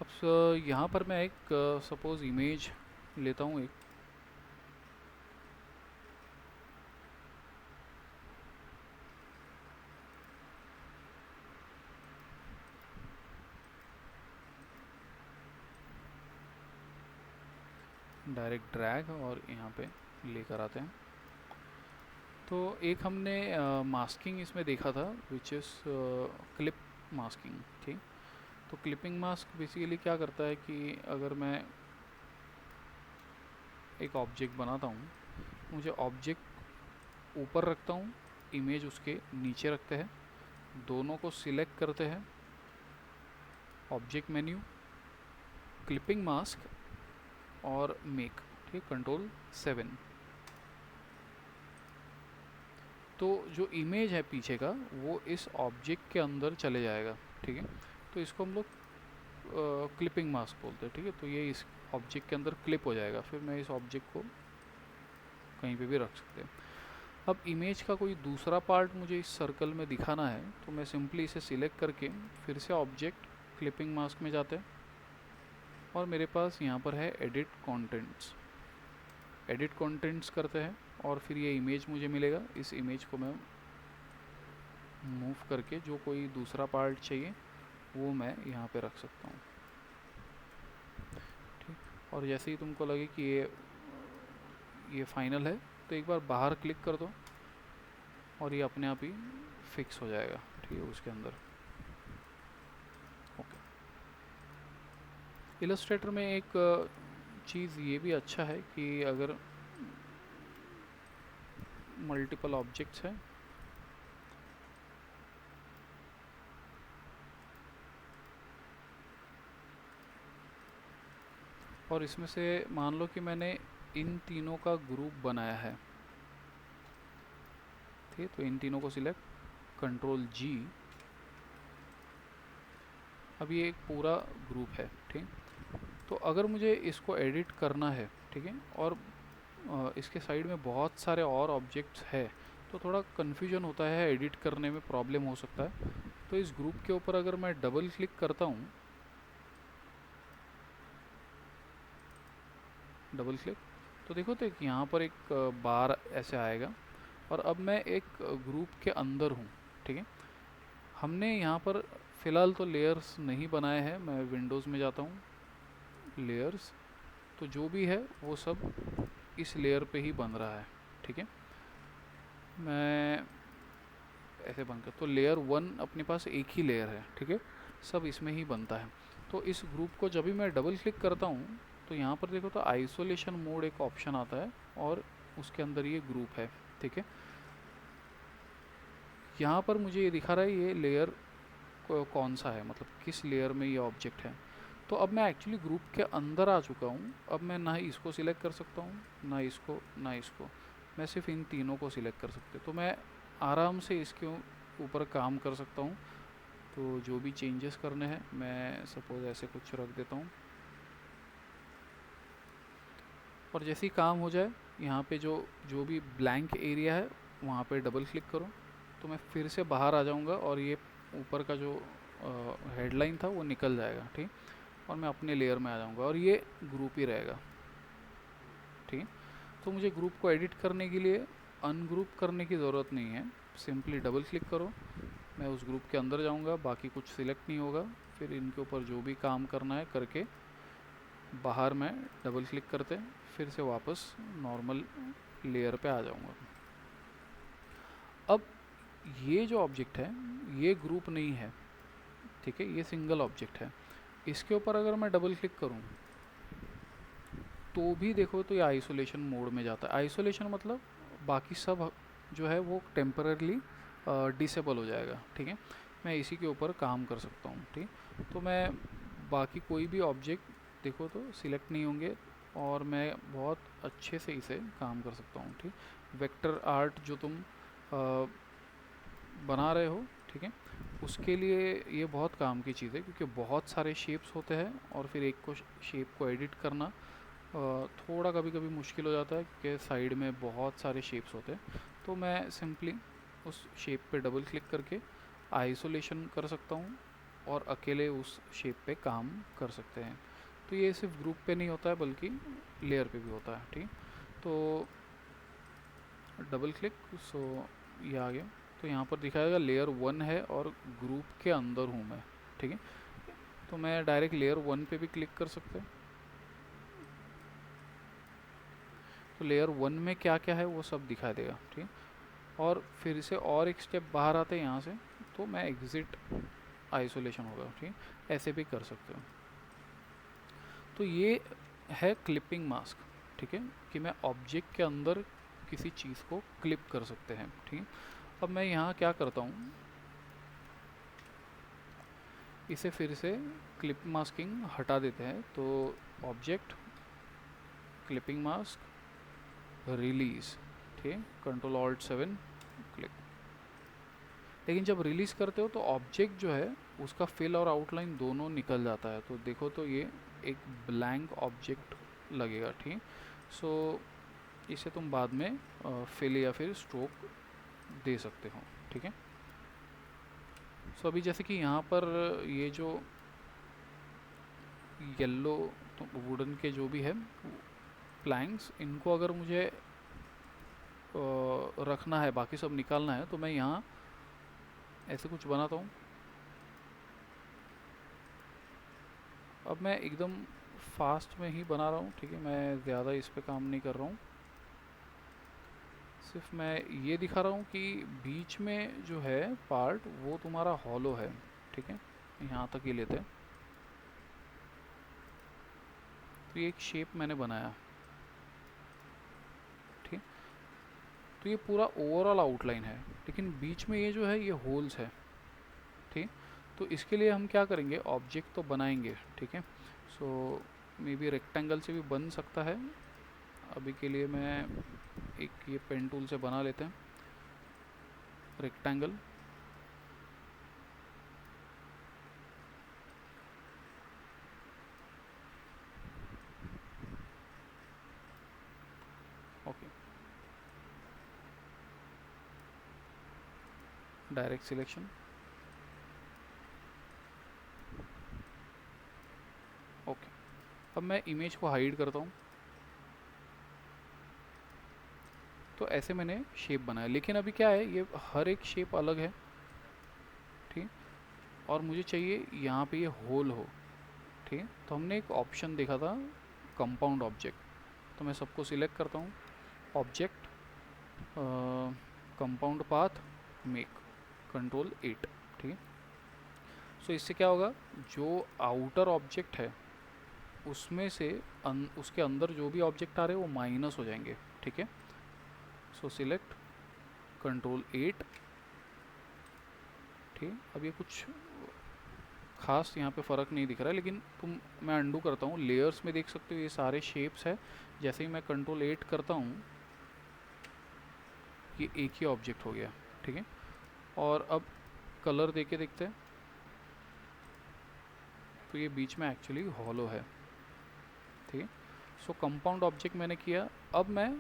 अब यहाँ पर मैं एक सपोज़ इमेज लेता हूँ एक। डायरेक्ट ड्रैग और यहाँ पे लेकर आते हैं। तो एक हमने मास्किंग इसमें देखा था विच इज़ क्लिप मास्किंग। ठीक। तो क्लिपिंग मास्क बेसिकली क्या करता है कि अगर मैं एक ऑब्जेक्ट बनाता हूँ, मुझे ऑब्जेक्ट ऊपर रखता हूँ, इमेज उसके नीचे रखते हैं, दोनों को सिलेक्ट करते हैं, ऑब्जेक्ट मेन्यू, क्लिपिंग मास्क और मेक। ठीक, कंट्रोल 7। तो जो इमेज है पीछे का वो इस ऑब्जेक्ट के अंदर चले जाएगा। ठीक है। तो इसको हम लोग क्लिपिंग मास्क बोलते हैं। ठीक है। तो ये इस ऑब्जेक्ट के अंदर क्लिप हो जाएगा, फिर मैं इस ऑब्जेक्ट को कहीं पे भी रख सकते हैं। अब इमेज का कोई दूसरा पार्ट मुझे इस सर्कल में दिखाना है, तो मैं सिंपली इसे सिलेक्ट करके फिर से ऑब्जेक्ट क्लिपिंग मास्क में जाते हैं और मेरे पास यहाँ पर है एडिट कंटेंट्स। एडिट कंटेंट्स करते हैं और फिर ये इमेज मुझे मिलेगा। इस इमेज को मैं मूव करके जो कोई दूसरा पार्ट चाहिए वो मैं यहाँ पे रख सकता हूँ। ठीक। और जैसे ही तुमको लगे कि ये फाइनल है, तो एक बार बाहर क्लिक कर दो और ये अपने आप ही फिक्स हो जाएगा। ठीक है, उसके अंदर। ओके। इलस्ट्रेटर में एक चीज़ ये भी अच्छा है कि अगर मल्टीपल ऑब्जेक्ट्स हैं और इसमें से मान लो कि मैंने इन तीनों का ग्रुप बनाया है। ठीक, तो इन तीनों को सिलेक्ट, कंट्रोल G। अब ये एक पूरा ग्रुप है। ठीक। तो अगर मुझे इसको एडिट करना है, ठीक है, और इसके साइड में बहुत सारे और ऑब्जेक्ट्स है, तो थोड़ा कन्फ्यूजन होता है, एडिट करने में प्रॉब्लम हो सकता है। तो इस ग्रुप के ऊपर अगर मैं डबल क्लिक करता हूँ, डबल क्लिक, तो देखो तो एक यहाँ पर एक बार ऐसे आएगा और अब मैं एक ग्रुप के अंदर हूँ। ठीक है। हमने यहाँ पर फ़िलहाल तो लेयर्स नहीं बनाए हैं। मैं विंडोज़ में जाता हूँ, लेयर्स, तो जो भी है वो सब इस लेयर पे ही बन रहा है। ठीक है। मैं ऐसे बनकर, तो लेयर 1 अपने पास एक ही लेयर है। ठीक है, सब इसमें ही बनता है। तो इस ग्रुप को जब भी मैं डबल क्लिक करता हूँ, तो यहाँ पर देखो तो आइसोलेशन मोड एक ऑप्शन आता है और उसके अंदर ये ग्रुप है। ठीक है। यहाँ पर मुझे ये दिखा रहा है ये लेयर कौन सा है, मतलब किस लेयर में ये ऑब्जेक्ट है। तो अब मैं एक्चुअली ग्रुप के अंदर आ चुका हूँ। अब मैं ना ही इसको सिलेक्ट कर सकता हूँ, ना इसको, ना इसको। मैं सिर्फ इन तीनों को सिलेक्ट कर सकते, तो मैं आराम से इसके ऊपर काम कर सकता हूँ। तो जो भी चेंजेस करने हैं, मैं सपोज ऐसे कुछ रख देता हूँ और जैसे ही काम हो जाए, यहाँ पे जो जो भी ब्लैंक एरिया है वहाँ पे डबल क्लिक करो, तो मैं फिर से बाहर आ जाऊँगा और ये ऊपर का जो हेडलाइन था वो निकल जाएगा। ठीक। और मैं अपने लेयर में आ जाऊँगा और ये ग्रुप ही रहेगा। ठीक। तो मुझे ग्रुप को एडिट करने के लिए अनग्रुप करने की ज़रूरत नहीं है। सिंपली डबल क्लिक करो, मैं उस ग्रुप के अंदर जाऊँगा, बाकी कुछ सिलेक्ट नहीं होगा। फिर इनके ऊपर जो भी काम करना है करके बाहर मैं डबल क्लिक करते फिर से वापस नॉर्मल लेयर पे आ जाऊँगा। अब ये जो ऑब्जेक्ट है ये ग्रुप नहीं है। ठीक है, ये सिंगल ऑब्जेक्ट है। इसके ऊपर अगर मैं डबल क्लिक करूँ तो भी देखो तो ये आइसोलेशन मोड में जाता है। आइसोलेशन मतलब बाकी सब जो है वो टेम्पररी डिसेबल हो जाएगा। ठीक है, मैं इसी के ऊपर काम कर सकता हूँ। ठीक, तो मैं बाकी कोई भी ऑब्जेक्ट देखो तो सिलेक्ट नहीं होंगे और मैं बहुत अच्छे से इसे काम कर सकता हूँ। ठीक, वेक्टर आर्ट जो तुम बना रहे हो, ठीक है, उसके लिए ये बहुत काम की चीज़ है, क्योंकि बहुत सारे शेप्स होते हैं और फिर एक को शेप को एडिट करना थोड़ा कभी कभी मुश्किल हो जाता है कि साइड में बहुत सारे शेप्स होते हैं। तो मैं सिंपली उस शेप पे डबल क्लिक करके आइसोलेशन कर सकता हूँ और अकेले उस शेप पे काम कर सकते हैं। तो ये सिर्फ ग्रुप पे नहीं होता है बल्कि लेयर पे भी होता है, ठीक। तो डबल क्लिक, सो ये आ गया। तो यहाँ पर दिखाएगा लेयर 1 है और ग्रुप के अंदर हूँ मैं, ठीक है। तो मैं डायरेक्ट लेयर 1 पे भी क्लिक कर सकते हैं। तो लेयर 1 में क्या क्या है वो सब दिखा देगा, ठीक। और फिर से और एक स्टेप बाहर आते हैं यहाँ से, तो मैं एग्जिट आइसोलेशन होगा, ठीक। ऐसे भी कर सकते हो। तो ये है क्लिपिंग मास्क, ठीक है, कि मैं ऑब्जेक्ट के अंदर किसी चीज़ को क्लिप कर सकते हैं, ठीक। अब मैं यहाँ क्या करता हूँ, इसे फिर से क्लिप मास्किंग हटा देते हैं। तो ऑब्जेक्ट, क्लिपिंग मास्क, रिलीज, ठीक, कंट्रोल ऑल्ट 7 क्लिक। लेकिन जब रिलीज़ करते हो तो ऑब्जेक्ट जो है उसका फिल और आउटलाइन दोनों निकल जाता है। तो देखो तो ये एक ब्लैंक ऑब्जेक्ट लगेगा, ठीक। सो इसे तुम बाद में फिल या फिर स्ट्रोक दे सकते हो, ठीक है। सो अभी जैसे कि यहाँ पर ये जो येलो तो वुडन के जो भी है प्लैंक्स, इनको अगर मुझे रखना है, बाकी सब निकालना है, तो मैं यहाँ ऐसे कुछ बनाता हूँ। अब मैं एकदम फास्ट में ही बना रहा हूँ, ठीक है, मैं ज़्यादा इस पे काम नहीं कर रहा हूँ। सिर्फ मैं ये दिखा रहा हूँ कि बीच में जो है पार्ट वो तुम्हारा हॉलो है, ठीक है। यहाँ तक ही लेते हैं। तो ये एक शेप मैंने बनाया, ठीक। तो ये पूरा ओवरऑल आउटलाइन है, लेकिन बीच में ये जो है ये होल्स है, ठीक। तो इसके लिए हम क्या करेंगे, ऑब्जेक्ट तो बनाएंगे, ठीक है। सो मे बी रेक्टेंगल से भी बन सकता है। अभी के लिए मैं एक ये पेन टूल से बना लेते हैं rectangle. Okay, direct selection, okay. अब मैं इमेज को हाइड करता हूँ। तो ऐसे मैंने शेप बनाया, लेकिन अभी क्या है, ये हर एक शेप अलग है, ठीक। और मुझे चाहिए यहाँ पे ये होल हो, ठीक है। तो हमने एक ऑप्शन देखा था कंपाउंड ऑब्जेक्ट, तो मैं सबको सिलेक्ट करता हूँ, object, compound path, make, control 8, ठीक है। सो इससे क्या होगा, जो आउटर ऑब्जेक्ट है उसमें से उसके अंदर जो भी ऑब्जेक्ट आ रहे हैं वो माइनस हो जाएंगे, ठीक है। सो सिलेक्ट, कंट्रोल 8, ठीक। अब ये कुछ खास यहाँ पे फ़र्क नहीं दिख रहा है, लेकिन मैं अंडू करता हूँ, लेयर्स में देख सकते हो ये सारे शेप्स है। जैसे ही मैं कंट्रोल 8 करता हूँ ये एक ही ऑब्जेक्ट हो गया, ठीक है। और अब कलर देके देखते हैं, तो ये बीच में एक्चुअली हॉलो है, ठीक है। सो कंपाउंड ऑब्जेक्ट मैंने किया। अब मैं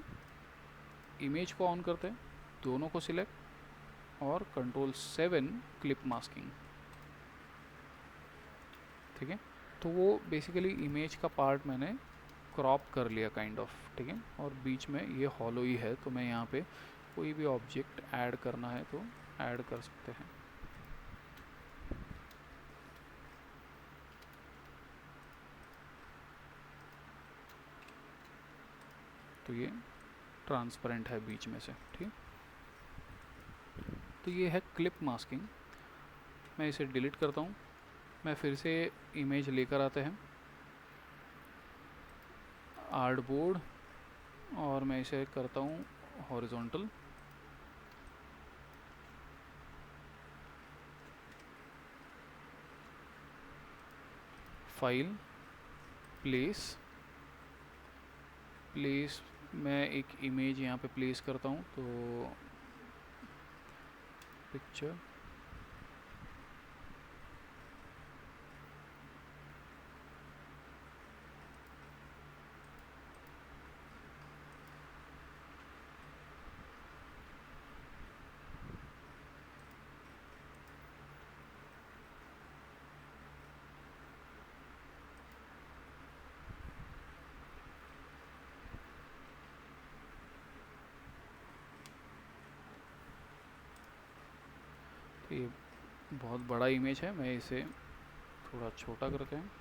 इमेज को ऑन करते हैं, दोनों को सिलेक्ट और कंट्रोल 7 क्लिप मास्किंग, ठीक है। तो वो बेसिकली इमेज का पार्ट मैंने क्रॉप कर लिया काइंड ऑफ, ठीक है। और बीच में ये हॉलो ही है, तो मैं यहाँ पे कोई भी ऑब्जेक्ट ऐड करना है तो ऐड कर सकते हैं। तो ये ट्रांसपेरेंट है बीच में से, ठीक। तो ये है क्लिप मास्किंग। मैं इसे डिलीट करता हूँ। मैं फिर से इमेज लेकर आते हैं आर्टबोर्ड, और मैं इसे करता हूँ हॉरिजॉन्टल, फाइल, प्लेस, प्लेस, मैं एक इमेज यहाँ पे प्लेस करता हूँ, तो पिक्चर, ये बहुत बड़ा इमेज है, मैं इसे थोड़ा छोटा करते हैं।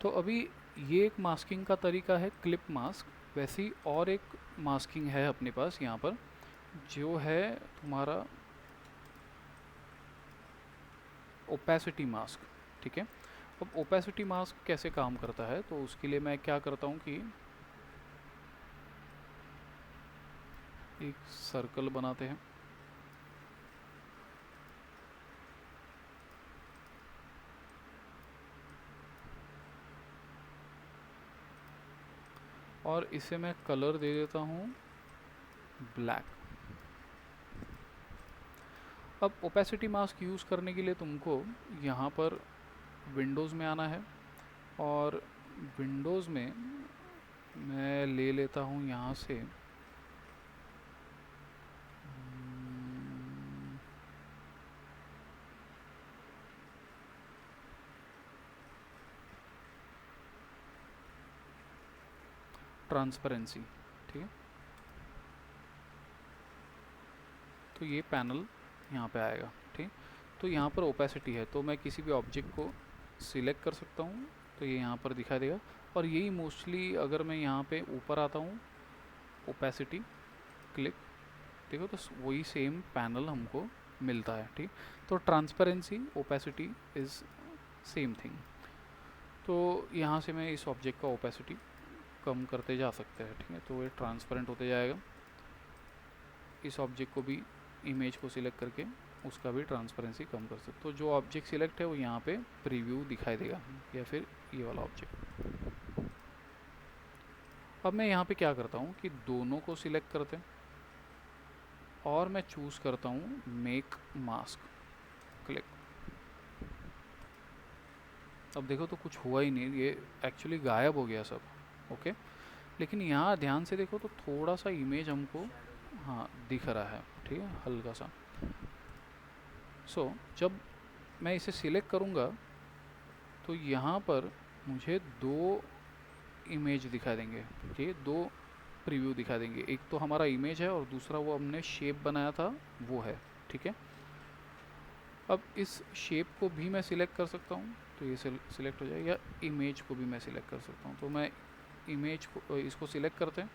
तो अभी ये एक मास्किंग का तरीका है क्लिप मास्क। वैसी और एक मास्किंग है अपने पास यहाँ पर, जो है तुम्हारा ओपेसिटी मास्क। ठीक है, अब ओपेसिटी मास्क कैसे काम करता है, तो उसके लिए मैं क्या करता हूँ कि एक सर्कल बनाते हैं, और इसे मैं कलर दे देता हूँ ब्लैक। अब ओपेसिटी मास्क यूज़ करने के लिए तुमको यहाँ पर विंडोज़ में आना है, और विंडोज़ में मैं ले लेता हूँ यहाँ से ट्रांसपेरेंसी। ठीक है, तो ये पैनल यहाँ पे आएगा। ठीक, तो यहाँ पर ओपेसिटी है, तो मैं किसी भी ऑब्जेक्ट को सिलेक्ट कर सकता हूँ, तो ये यहाँ पर दिखाई देगा। और यही मोस्टली, अगर मैं यहाँ पे ऊपर आता हूँ ओपेसिटी क्लिक, देखो तो वही सेम पैनल हमको मिलता है। ठीक, तो transparency opacity is same thing. तो यहाँ से मैं इस ऑब्जेक्ट का ओपेसिटी कम करते जा सकते हैं। ठीक है, तो ये ट्रांसपेरेंट होते जाएगा। इस ऑब्जेक्ट को भी, इमेज को सिलेक्ट करके उसका भी ट्रांसपेरेंसी कम कर सकते। तो जो ऑब्जेक्ट सिलेक्ट है वो यहाँ पे प्रीव्यू दिखाई देगा, या फिर ये वाला ऑब्जेक्ट। अब मैं यहाँ पे क्या करता हूँ कि दोनों को सिलेक्ट करते हैं, और मैं चूज़ करता हूँ मेक मास्क क्लिक। अब देखो तो कुछ हुआ ही नहीं, ये एक्चुअली गायब हो गया सब। ओके, लेकिन यहाँ ध्यान से देखो तो थोड़ा सा इमेज हमको, हाँ, दिख रहा है। ठीक है, हल्का सा। जब मैं इसे सिलेक्ट करूँगा तो यहाँ पर मुझे दो इमेज दिखा देंगे। ठीक है, दो प्रीव्यू दिखा देंगे, एक तो हमारा इमेज है और दूसरा वो हमने शेप बनाया था वो है। ठीक है, अब इस शेप को भी मैं सिलेक्ट कर सकता हूँ, तो ये सिलेक्ट हो जाएगा, या इमेज को भी मैं सिलेक्ट कर सकता हूँ। तो मैं इमेज को, इसको सिलेक्ट करते हैं,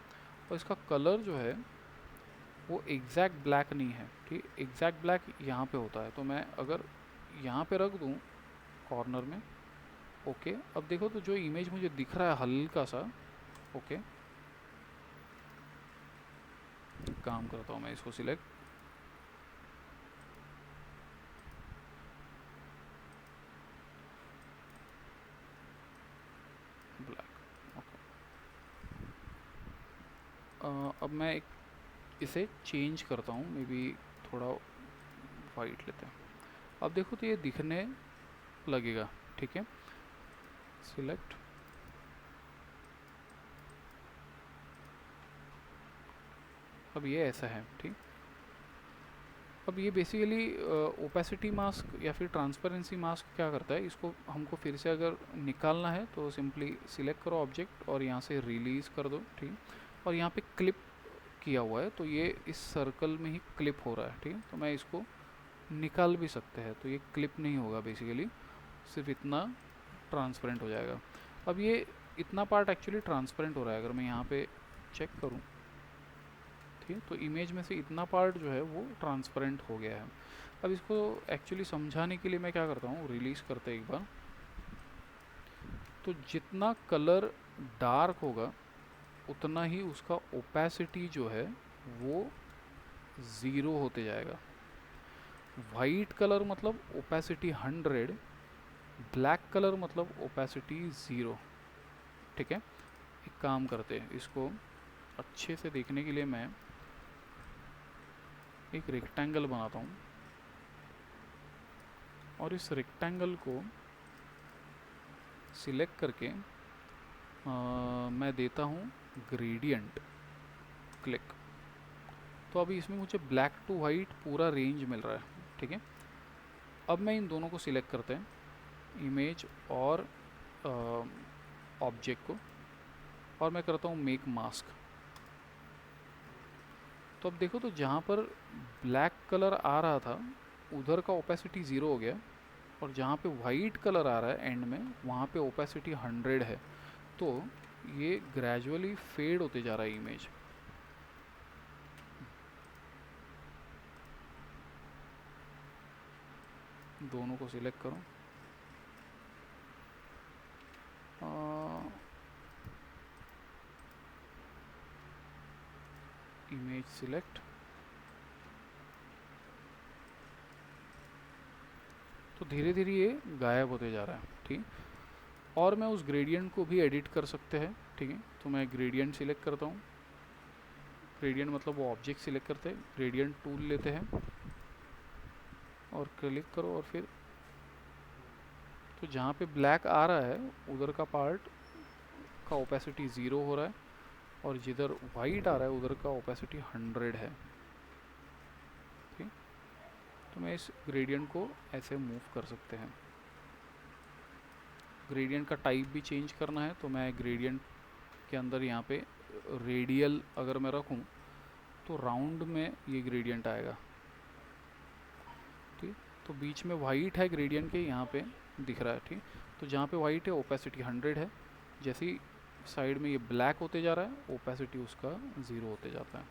और इसका कलर जो है वो एग्जैक्ट ब्लैक नहीं है। ठीक, एग्जैक्ट ब्लैक यहाँ पे होता है, तो मैं अगर यहाँ पे रख दूँ कॉर्नर में, ओके, अब देखो तो जो इमेज मुझे दिख रहा है हल्का सा, ओके, काम करता हूँ मैं इसको सिलेक्ट, ब्लैक, ओके। अब मैं इसे चेंज करता हूँ, मे बी थोड़ा वाइट लेते हैं। अब देखो तो ये दिखने लगेगा। ठीक है, सिलेक्ट, अब ये ऐसा है। ठीक, अब ये बेसिकली ओपेसिटी मास्क या फिर ट्रांसपेरेंसी मास्क क्या करता है, इसको हमको फिर से अगर निकालना है तो सिंपली सिलेक्ट करो ऑब्जेक्ट और यहाँ से रिलीज़ कर दो। ठीक, और यहाँ पे क्लिप किया हुआ है, तो ये इस सर्कल में ही क्लिप हो रहा है। ठीक है, तो मैं इसको निकाल भी सकते हैं, तो ये क्लिप नहीं होगा, बेसिकली सिर्फ इतना ट्रांसपेरेंट हो जाएगा। अब ये इतना पार्ट एक्चुअली ट्रांसपेरेंट हो रहा है, अगर मैं यहाँ पे चेक करूँ, ठीक है, तो इमेज में से इतना पार्ट जो है वो ट्रांसपेरेंट हो गया है। अब इसको एक्चुअली समझाने के लिए मैं क्या करता हूँ, रिलीज़ करते एक बार, तो जितना कलर डार्क होगा उतना ही उसका ओपेसिटी जो है वो ज़ीरो होते जाएगा। वाइट कलर मतलब ओपेसिटी 100, ब्लैक कलर मतलब ओपेसिटी 0। ठीक है, एक काम करते हैं, इसको अच्छे से देखने के लिए मैं एक रेक्टेंगल बनाता हूँ, और इस रेक्टेंगल को सिलेक्ट करके मैं देता हूँ ग्रेडियंट क्लिक। तो अभी इसमें मुझे ब्लैक टू वाइट पूरा रेंज मिल रहा है। ठीक है, अब मैं इन दोनों को सिलेक्ट करते हैं, इमेज और ऑब्जेक्ट को, और मैं करता हूँ मेक मास्क तो अब देखो, तो जहाँ पर ब्लैक कलर आ रहा था उधर का ओपेसिटी 0 हो गया, और जहाँ पे वाइट कलर आ रहा है एंड में वहाँ पे ओपेसिटी 100 है। तो ये ग्रेजुअली फेड होते जा रहा है इमेज। दोनों को सिलेक्ट करो, इमेज सिलेक्ट, तो धीरे धीरे ये गायब होते जा रहा है। ठीक, और मैं उस ग्रेडियंट को भी एडिट कर सकते हैं। ठीक है, तो मैं ग्रेडियंट सिलेक्ट करता हूँ। ग्रेडियंट मतलब वो ऑब्जेक्ट सिलेक्ट करते हैं, ग्रेडियंट टूल लेते हैं और क्लिक करो, और फिर तो जहाँ पे ब्लैक आ रहा है उधर का पार्ट का ओपेसिटी 0 हो रहा है, और जिधर वाइट आ रहा है उधर का ओपेसिटी 100 है। ठीक, तो मैं इस ग्रेडियंट को ऐसे मूव कर सकते हैं। ग्रेडियंट का टाइप भी चेंज करना है, तो मैं ग्रेडियंट के अंदर यहाँ पे रेडियल अगर मैं रखूँ तो राउंड में ये ग्रेडियंट आएगा। ठीक, तो बीच में वाइट है ग्रेडियंट के, यहाँ पे दिख रहा है। ठीक, तो जहाँ पे वाइट है ओपेसिटी 100 है, जैसे ही साइड में ये ब्लैक होते जा रहा है ओपेसिटी उसका 0 होते जाता है।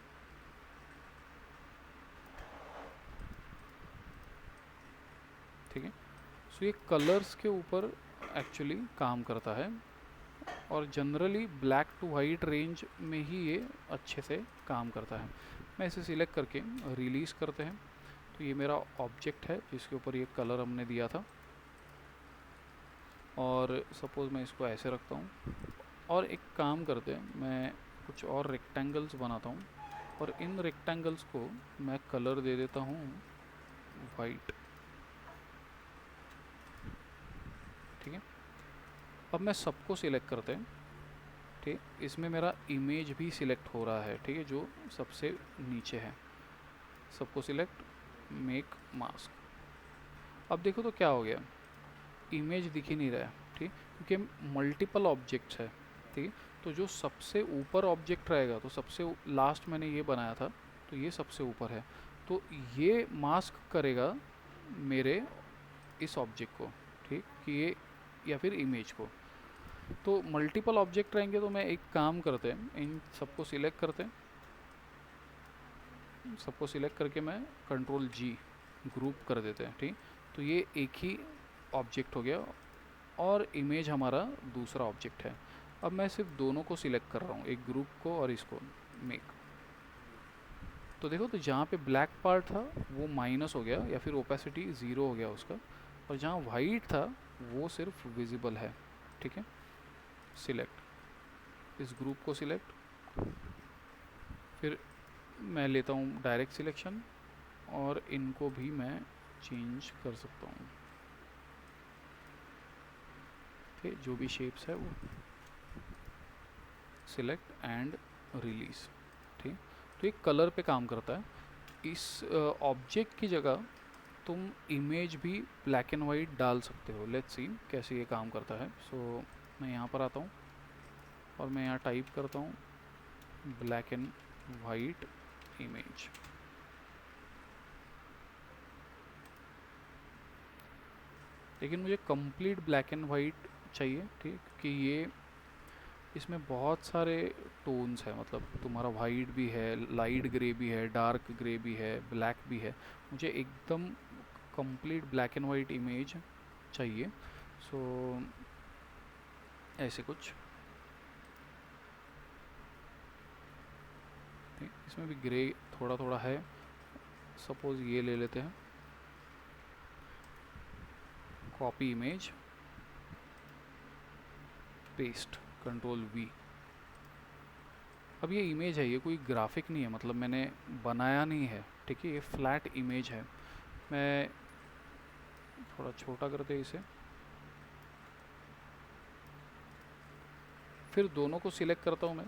ठीक है, सो ये कलर्स के ऊपर एक्चुअली काम करता है, और generally black to white range में ही ये अच्छे से काम करता है। मैं इसे सिलेक्ट करके रिलीज़ करते हैं, तो ये मेरा ऑब्जेक्ट है जिसके ऊपर ये कलर हमने दिया था, और सपोज़ मैं इसको ऐसे रखता हूँ। और एक काम करते हैं, मैं कुछ और रेक्टेंगल्स बनाता हूँ, और इन रेक्टेंगल्स को मैं कलर दे देता हूँ वाइट। ठीक है, अब मैं सबको सिलेक्ट करते हैं। ठीक, इसमें मेरा इमेज भी सिलेक्ट हो रहा है। ठीक है, जो सबसे नीचे है, सबको सिलेक्ट, मेक मास्क। अब देखो तो क्या हो गया, इमेज दिख ही नहीं रहा है। ठीक, क्योंकि मल्टीपल ऑब्जेक्ट्स है। ठीक, तो जो सबसे ऊपर ऑब्जेक्ट रहेगा, तो सबसे लास्ट मैंने ये बनाया था, तो ये सबसे ऊपर है, तो ये मास्क करेगा मेरे इस ऑब्जेक्ट को। ठीक, कि ये या फिर इमेज को। तो मल्टीपल ऑब्जेक्ट रहेंगे, तो मैं एक काम करते हैं, इन सबको सिलेक्ट करते हैं, सबको सिलेक्ट करके मैं कंट्रोल G ग्रुप कर देते हैं। ठीक, तो ये एक ही ऑब्जेक्ट हो गया, और इमेज हमारा दूसरा ऑब्जेक्ट है। अब मैं सिर्फ दोनों को सिलेक्ट कर रहा हूँ, एक ग्रुप को और इसको, मेक। तो देखो, तो जहाँ पे ब्लैक पार्ट था वो माइनस हो गया, या फिर ओपेसिटी 0 हो गया उसका, और जहाँ वाइट था वो सिर्फ विजिबल है। ठीक है, सिलेक्ट, इस ग्रुप को सिलेक्ट, फिर मैं लेता हूँ डायरेक्ट सिलेक्शन, और इनको भी मैं चेंज कर सकता हूँ। ठीक, जो भी शेप्स है वो सिलेक्ट एंड रिलीज। ठीक, तो एक कलर पे काम करता है। इस ऑब्जेक्ट की जगह तुम इमेज भी ब्लैक एंड वाइट डाल सकते हो। लेट्स सी कैसे ये काम करता है। सो मैं यहाँ पर आता हूँ, और मैं यहाँ टाइप करता हूँ ब्लैक एंड वाइट इमेज। लेकिन मुझे कंप्लीट ब्लैक एंड वाइट चाहिए। ठीक, कि ये इसमें बहुत सारे टोन्स है, मतलब तुम्हारा वाइट भी है, लाइट ग्रे भी है, डार्क ग्रे भी है, ब्लैक भी है। मुझे एकदम complete black and white image चाहिए। सो ऐसे कुछ, इसमें भी ग्रे थोड़ा थोड़ा है। सपोज ये ले लेते हैं, copy image, paste, control V। अब ये इमेज है, ये कोई ग्राफिक नहीं है, मतलब मैंने बनाया नहीं है। ठीक है, ये फ्लैट इमेज है। मैं थोड़ा छोटा करते इसे, फिर दोनों को सिलेक्ट करता हूँ मैं,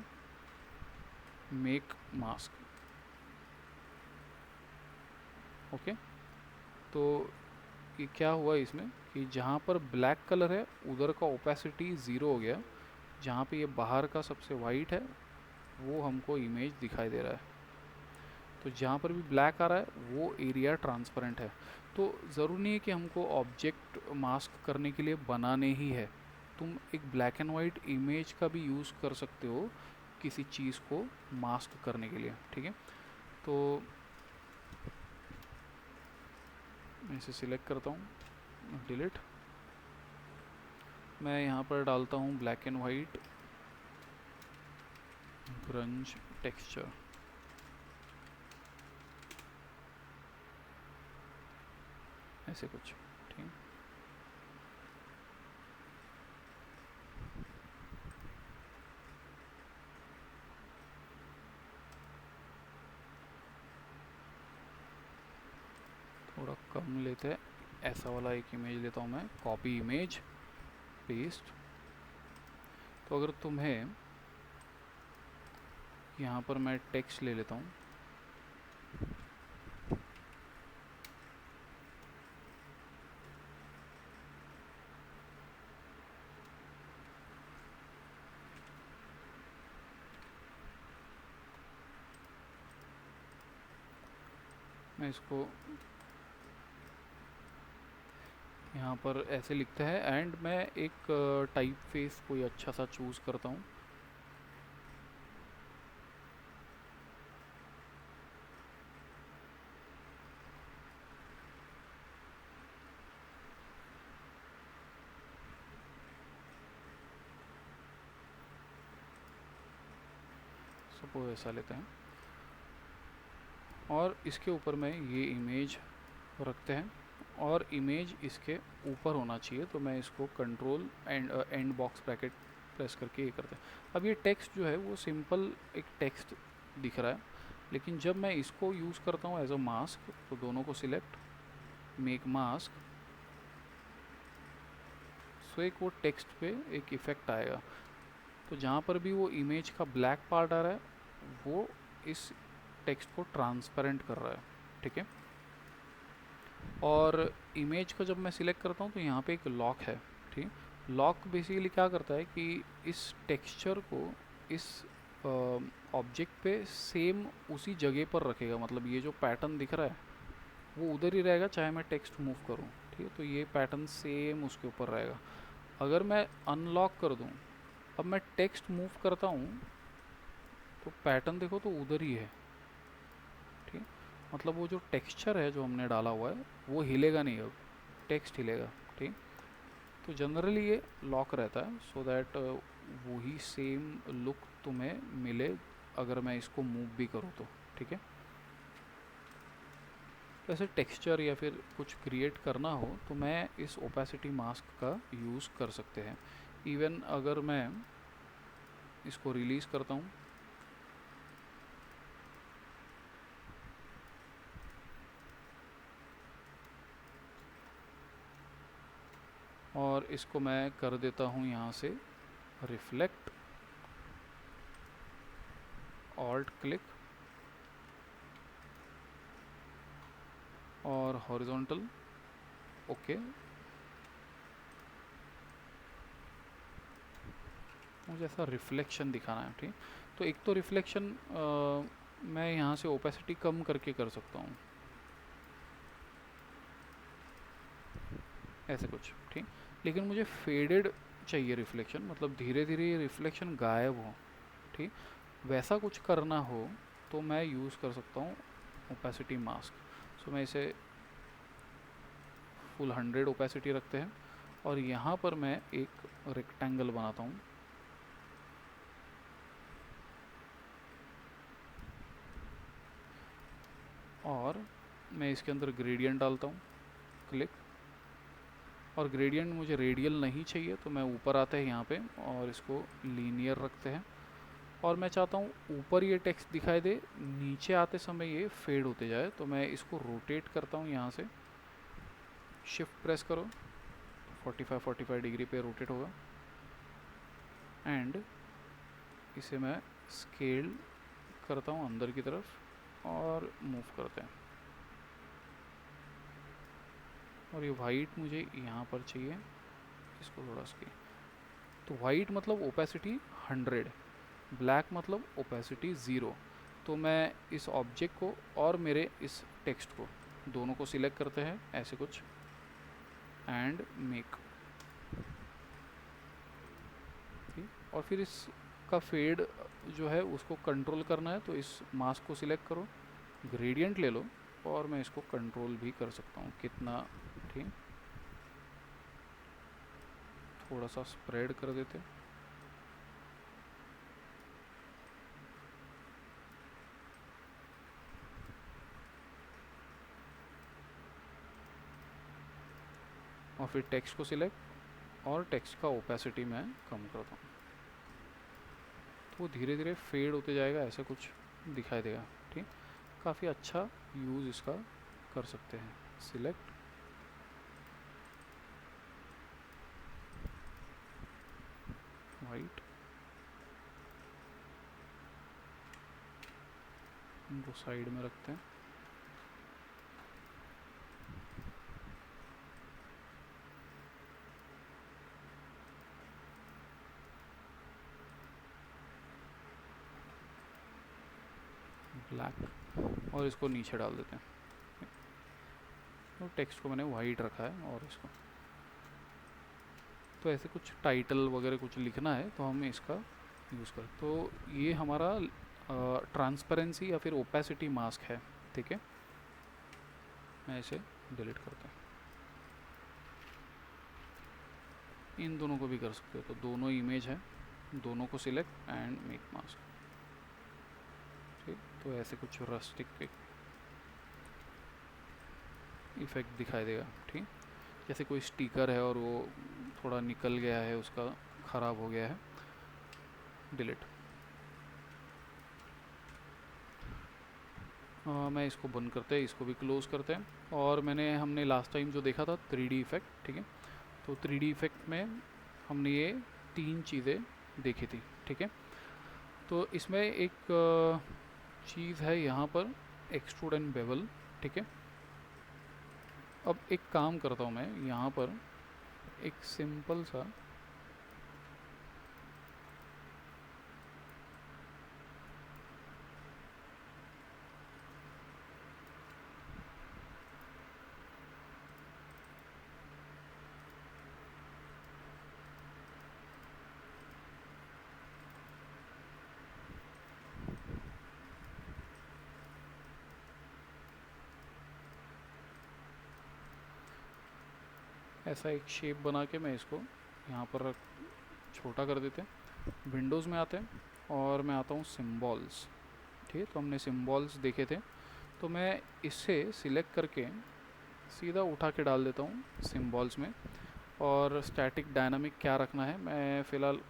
मेक मास्क। ओके, तो ये क्या हुआ इसमें कि जहाँ पर ब्लैक कलर है उधर का ओपेसिटी 0 हो गया, जहाँ पे ये बाहर का सबसे वाइट है वो हमको इमेज दिखाई दे रहा है। तो जहाँ पर भी ब्लैक आ रहा है वो एरिया ट्रांसपेरेंट है। तो ज़रूरी नहीं है कि हमको ऑब्जेक्ट मास्क करने के लिए बनाने ही है, तुम एक ब्लैक एंड वाइट इमेज का भी यूज़ कर सकते हो किसी चीज़ को मास्क करने के लिए, ठीक है। तो मैं इसे सिलेक्ट करता हूँ, डिलीट। मैं यहाँ पर डालता हूँ black and white grunge texture, ऐसे कुछ, ठीक है। थोड़ा कम लेते हैं, ऐसा वाला एक इमेज लेता हूँ मैं, कॉपी इमेज, पेस्ट। तो अगर तुम्हें यहाँ पर मैं टेक्स्ट ले लेता हूँ, मैं इसको यहाँ पर ऐसे लिखते हैं एंड मैं एक टाइप फेस कोई अच्छा सा चूज़ करता हूँ। सपोज ऐसा लेते हैं और इसके ऊपर में ये इमेज रखते हैं और इमेज इसके ऊपर होना चाहिए। तो मैं इसको control and and box bracket press करके ये करते हैं। अब ये टेक्स्ट जो है वो सिंपल एक टेक्स्ट दिख रहा है, लेकिन जब मैं इसको यूज़ करता हूँ एज अ मास्क, तो दोनों को सिलेक्ट, मेक मास्क, सो एक वो टेक्स्ट पे एक इफ़ेक्ट आएगा। तो जहाँ पर भी वो इमेज का ब्लैक पार्ट आ रहा है वो इस टेक्स्ट को ट्रांसपेरेंट कर रहा है, ठीक है। और इमेज को जब मैं सिलेक्ट करता हूँ तो यहाँ पे एक लॉक है, ठीक। लॉक बेसिकली क्या करता है कि इस टेक्सचर को इस ऑब्जेक्ट पे सेम उसी जगह पर रखेगा, मतलब ये जो पैटर्न दिख रहा है वो उधर ही रहेगा चाहे मैं टेक्स्ट मूव करूँ, ठीक है। तो ये पैटर्न सेम उसके ऊपर रहेगा। अगर मैं अनलॉक कर दूँ, अब मैं टेक्स्ट मूव करता हूँ तो पैटर्न देखो तो उधर ही है, ठीक। मतलब वो जो टेक्सचर है जो हमने डाला हुआ है वो हिलेगा नहीं, अब टेक्स्ट हिलेगा, ठीक। तो जनरली ये लॉक रहता है सो दैट वही सेम लुक तुम्हें मिले अगर मैं इसको मूव भी करूँ तो, ठीक है। तो ऐसे टेक्सचर या फिर कुछ क्रिएट करना हो तो मैं इस ओपेसिटी मास्क का यूज़ कर सकते हैं। इवन अगर मैं इसको रिलीज़ करता हूँ और इसको मैं कर देता हूँ यहाँ से रिफ्लेक्ट, ऑल्ट क्लिक और हॉरिजॉन्टल, ओके। मुझे ऐसा रिफ्लेक्शन दिखाना है, ठीक। तो एक तो रिफ्लेक्शन मैं यहाँ से ओपेसिटी कम करके कर सकता हूँ, ऐसे कुछ, ठीक। लेकिन मुझे फेडेड चाहिए रिफ्लेक्शन, मतलब धीरे धीरे ये रिफ्लेक्शन गायब हो, ठीक। वैसा कुछ करना हो तो मैं यूज़ कर सकता हूँ ओपेसिटी मास्क। सो मैं इसे फुल 100 ओपेसिटी रखते हैं और यहाँ पर मैं एक रेक्टेंगल बनाता हूँ और मैं इसके अंदर ग्रेडियंट डालता हूँ, क्लिक। और ग्रेडियंट मुझे रेडियल नहीं चाहिए तो मैं ऊपर आते हैं यहाँ पे और इसको लीनियर रखते हैं। और मैं चाहता हूँ ऊपर ये टेक्स्ट दिखाई दे, नीचे आते समय ये फेड होते जाए, तो मैं इसको रोटेट करता हूँ यहाँ से, शिफ्ट प्रेस करो, 45 डिग्री पे रोटेट होगा एंड इसे मैं स्केल करता हूँ अंदर की तरफ और मूव करते हैं। और ये वाइट मुझे यहाँ पर चाहिए, इसको थोड़ा स्केल। तो वाइट मतलब ओपेसिटी 100, ब्लैक मतलब ओपेसिटी 0। तो मैं इस ऑब्जेक्ट को और मेरे इस टेक्स्ट को दोनों को सिलेक्ट करते हैं ऐसे कुछ एंड मेक, ठीक। और फिर इसका फेड जो है उसको कंट्रोल करना है, तो इस मास्क को सिलेक्ट करो, ग्रेडियंट ले लो और मैं इसको कंट्रोल भी कर सकता हूँ कितना, ठीक। थोड़ा सा स्प्रेड कर देते, और फिर टेक्स्ट को सिलेक्ट और टेक्स्ट का ओपेसिटी मैं कम करता हूँ, तो वो धीरे धीरे फेड होते जाएगा, ऐसा कुछ दिखाई देगा, ठीक। काफ़ी अच्छा यूज़ इसका कर सकते हैं। सिलेक्ट, वाइट, इनको साइड में रखते हैं, ब्लैक, और इसको नीचे डाल देते हैं। तो टेक्स्ट को मैंने वाइट रखा है और इसको, तो ऐसे कुछ टाइटल वगैरह कुछ लिखना है तो हम इसका यूज़ करें। तो ये हमारा ट्रांसपेरेंसी या फिर ओपेसिटी मास्क है, ठीक है। मैं इसे डिलीट करता हूँ। इन दोनों को भी कर सकते हो, तो दोनों इमेज है, दोनों को सिलेक्ट एंड मेक मास्क, ठीक। तो ऐसे कुछ रस्टिक इफेक्ट दिखाई देगा, ठीक। जैसे कोई स्टिकर है और वो थोड़ा निकल गया है, उसका ख़राब हो गया है, डिलीट। मैं इसको बंद करते हैं, इसको भी क्लोज़ करते हैं। और हमने लास्ट टाइम जो देखा था 3D इफ़ेक्ट, ठीक है। तो 3D इफ़ेक्ट में हमने ये 3 चीज़ें देखी थी, ठीक है। तो इसमें एक चीज़ है यहाँ पर, एक्सट्रूड एंड बेवल, ठीक है। अब एक काम करता हूँ मैं, यहाँ पर एक सिंपल सा ऐसा एक शेप बना के मैं इसको यहाँ पर छोटा कर देते हैं। विंडोज़ में आते हैं और मैं आता हूँ सिम्बॉल्स, ठीक है। तो हमने सिम्बॉल्स देखे थे, तो मैं इससे सिलेक्ट करके सीधा उठा के डाल देता हूँ सिम्बॉल्स में। और स्टैटिक डायनामिक क्या रखना है, मैं फ़िलहाल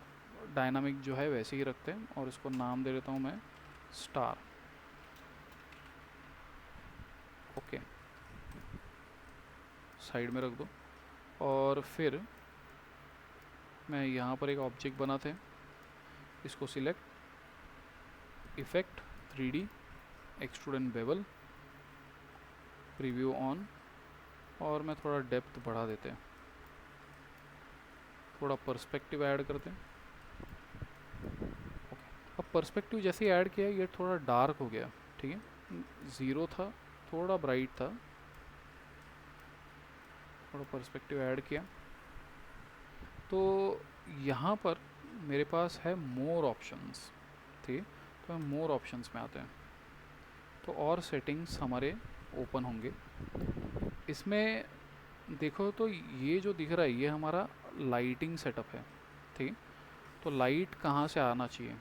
डायनामिक जो है वैसे ही रखते हैं, और इसको नाम दे देता हूँ मैं स्टार, ओके, साइड में रख दो। और फिर मैं यहाँ पर एक ऑब्जेक्ट बनाते हैं, इसको select, effect, 3D, extrude and bevel, preview on, और मैं थोड़ा डेप्थ बढ़ा देते हैं, थोड़ा पर्सपेक्टिव ऐड करते हैं, ओके। अब पर्सपेक्टिव जैसे ही ऐड किया ये थोड़ा डार्क हो गया, ठीक है। 0 था, थोड़ा ब्राइट था, थोड़ा पर्सपेक्टिव ऐड किया। तो यहाँ पर मेरे पास है मोर ऑप्शंस, ठीक। तो हम मोर ऑप्शंस में आते हैं, तो और सेटिंग्स हमारे ओपन होंगे। इसमें देखो तो ये जो दिख रहा है ये हमारा लाइटिंग सेटअप है, ठीक। तो लाइट कहाँ से आना चाहिए,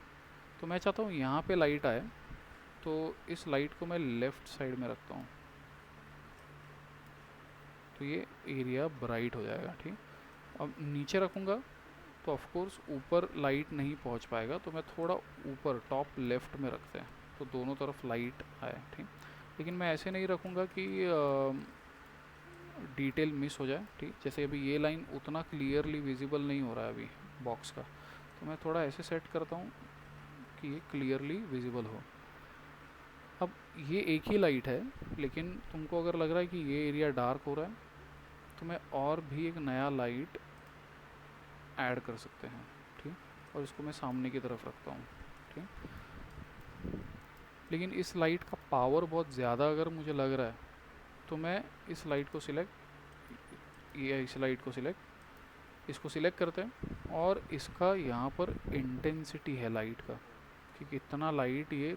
तो मैं चाहता हूँ यहाँ पे लाइट आए, तो इस लाइट को मैं लेफ़्ट साइड में रखता हूँ, तो ये एरिया ब्राइट हो जाएगा, ठीक। अब नीचे रखूँगा तो ऑफ कोर्स ऊपर लाइट नहीं पहुँच पाएगा, तो मैं थोड़ा ऊपर टॉप लेफ़्ट में रखते हैं, तो दोनों तरफ लाइट आए, ठीक। लेकिन मैं ऐसे नहीं रखूँगा कि डिटेल मिस हो जाए, ठीक। जैसे अभी ये लाइन उतना क्लियरली विजिबल नहीं हो रहा है अभी बॉक्स का, तो मैं थोड़ा ऐसे सेट करता हूँ कि ये क्लियरली विजिबल हो। अब ये एक ही लाइट है, लेकिन तुमको अगर लग रहा है कि ये एरिया डार्क हो रहा है, तो मैं और भी एक नया लाइट ऐड कर सकते हैं, ठीक। और इसको मैं सामने की तरफ रखता हूँ, ठीक। लेकिन इस लाइट का पावर बहुत ज़्यादा अगर मुझे लग रहा है तो मैं इस लाइट को सिलेक्ट, ये इस लाइट को सिलेक्ट, इसको सिलेक्ट करते हैं और इसका यहाँ पर इंटेंसिटी है लाइट का कि कितना लाइट ये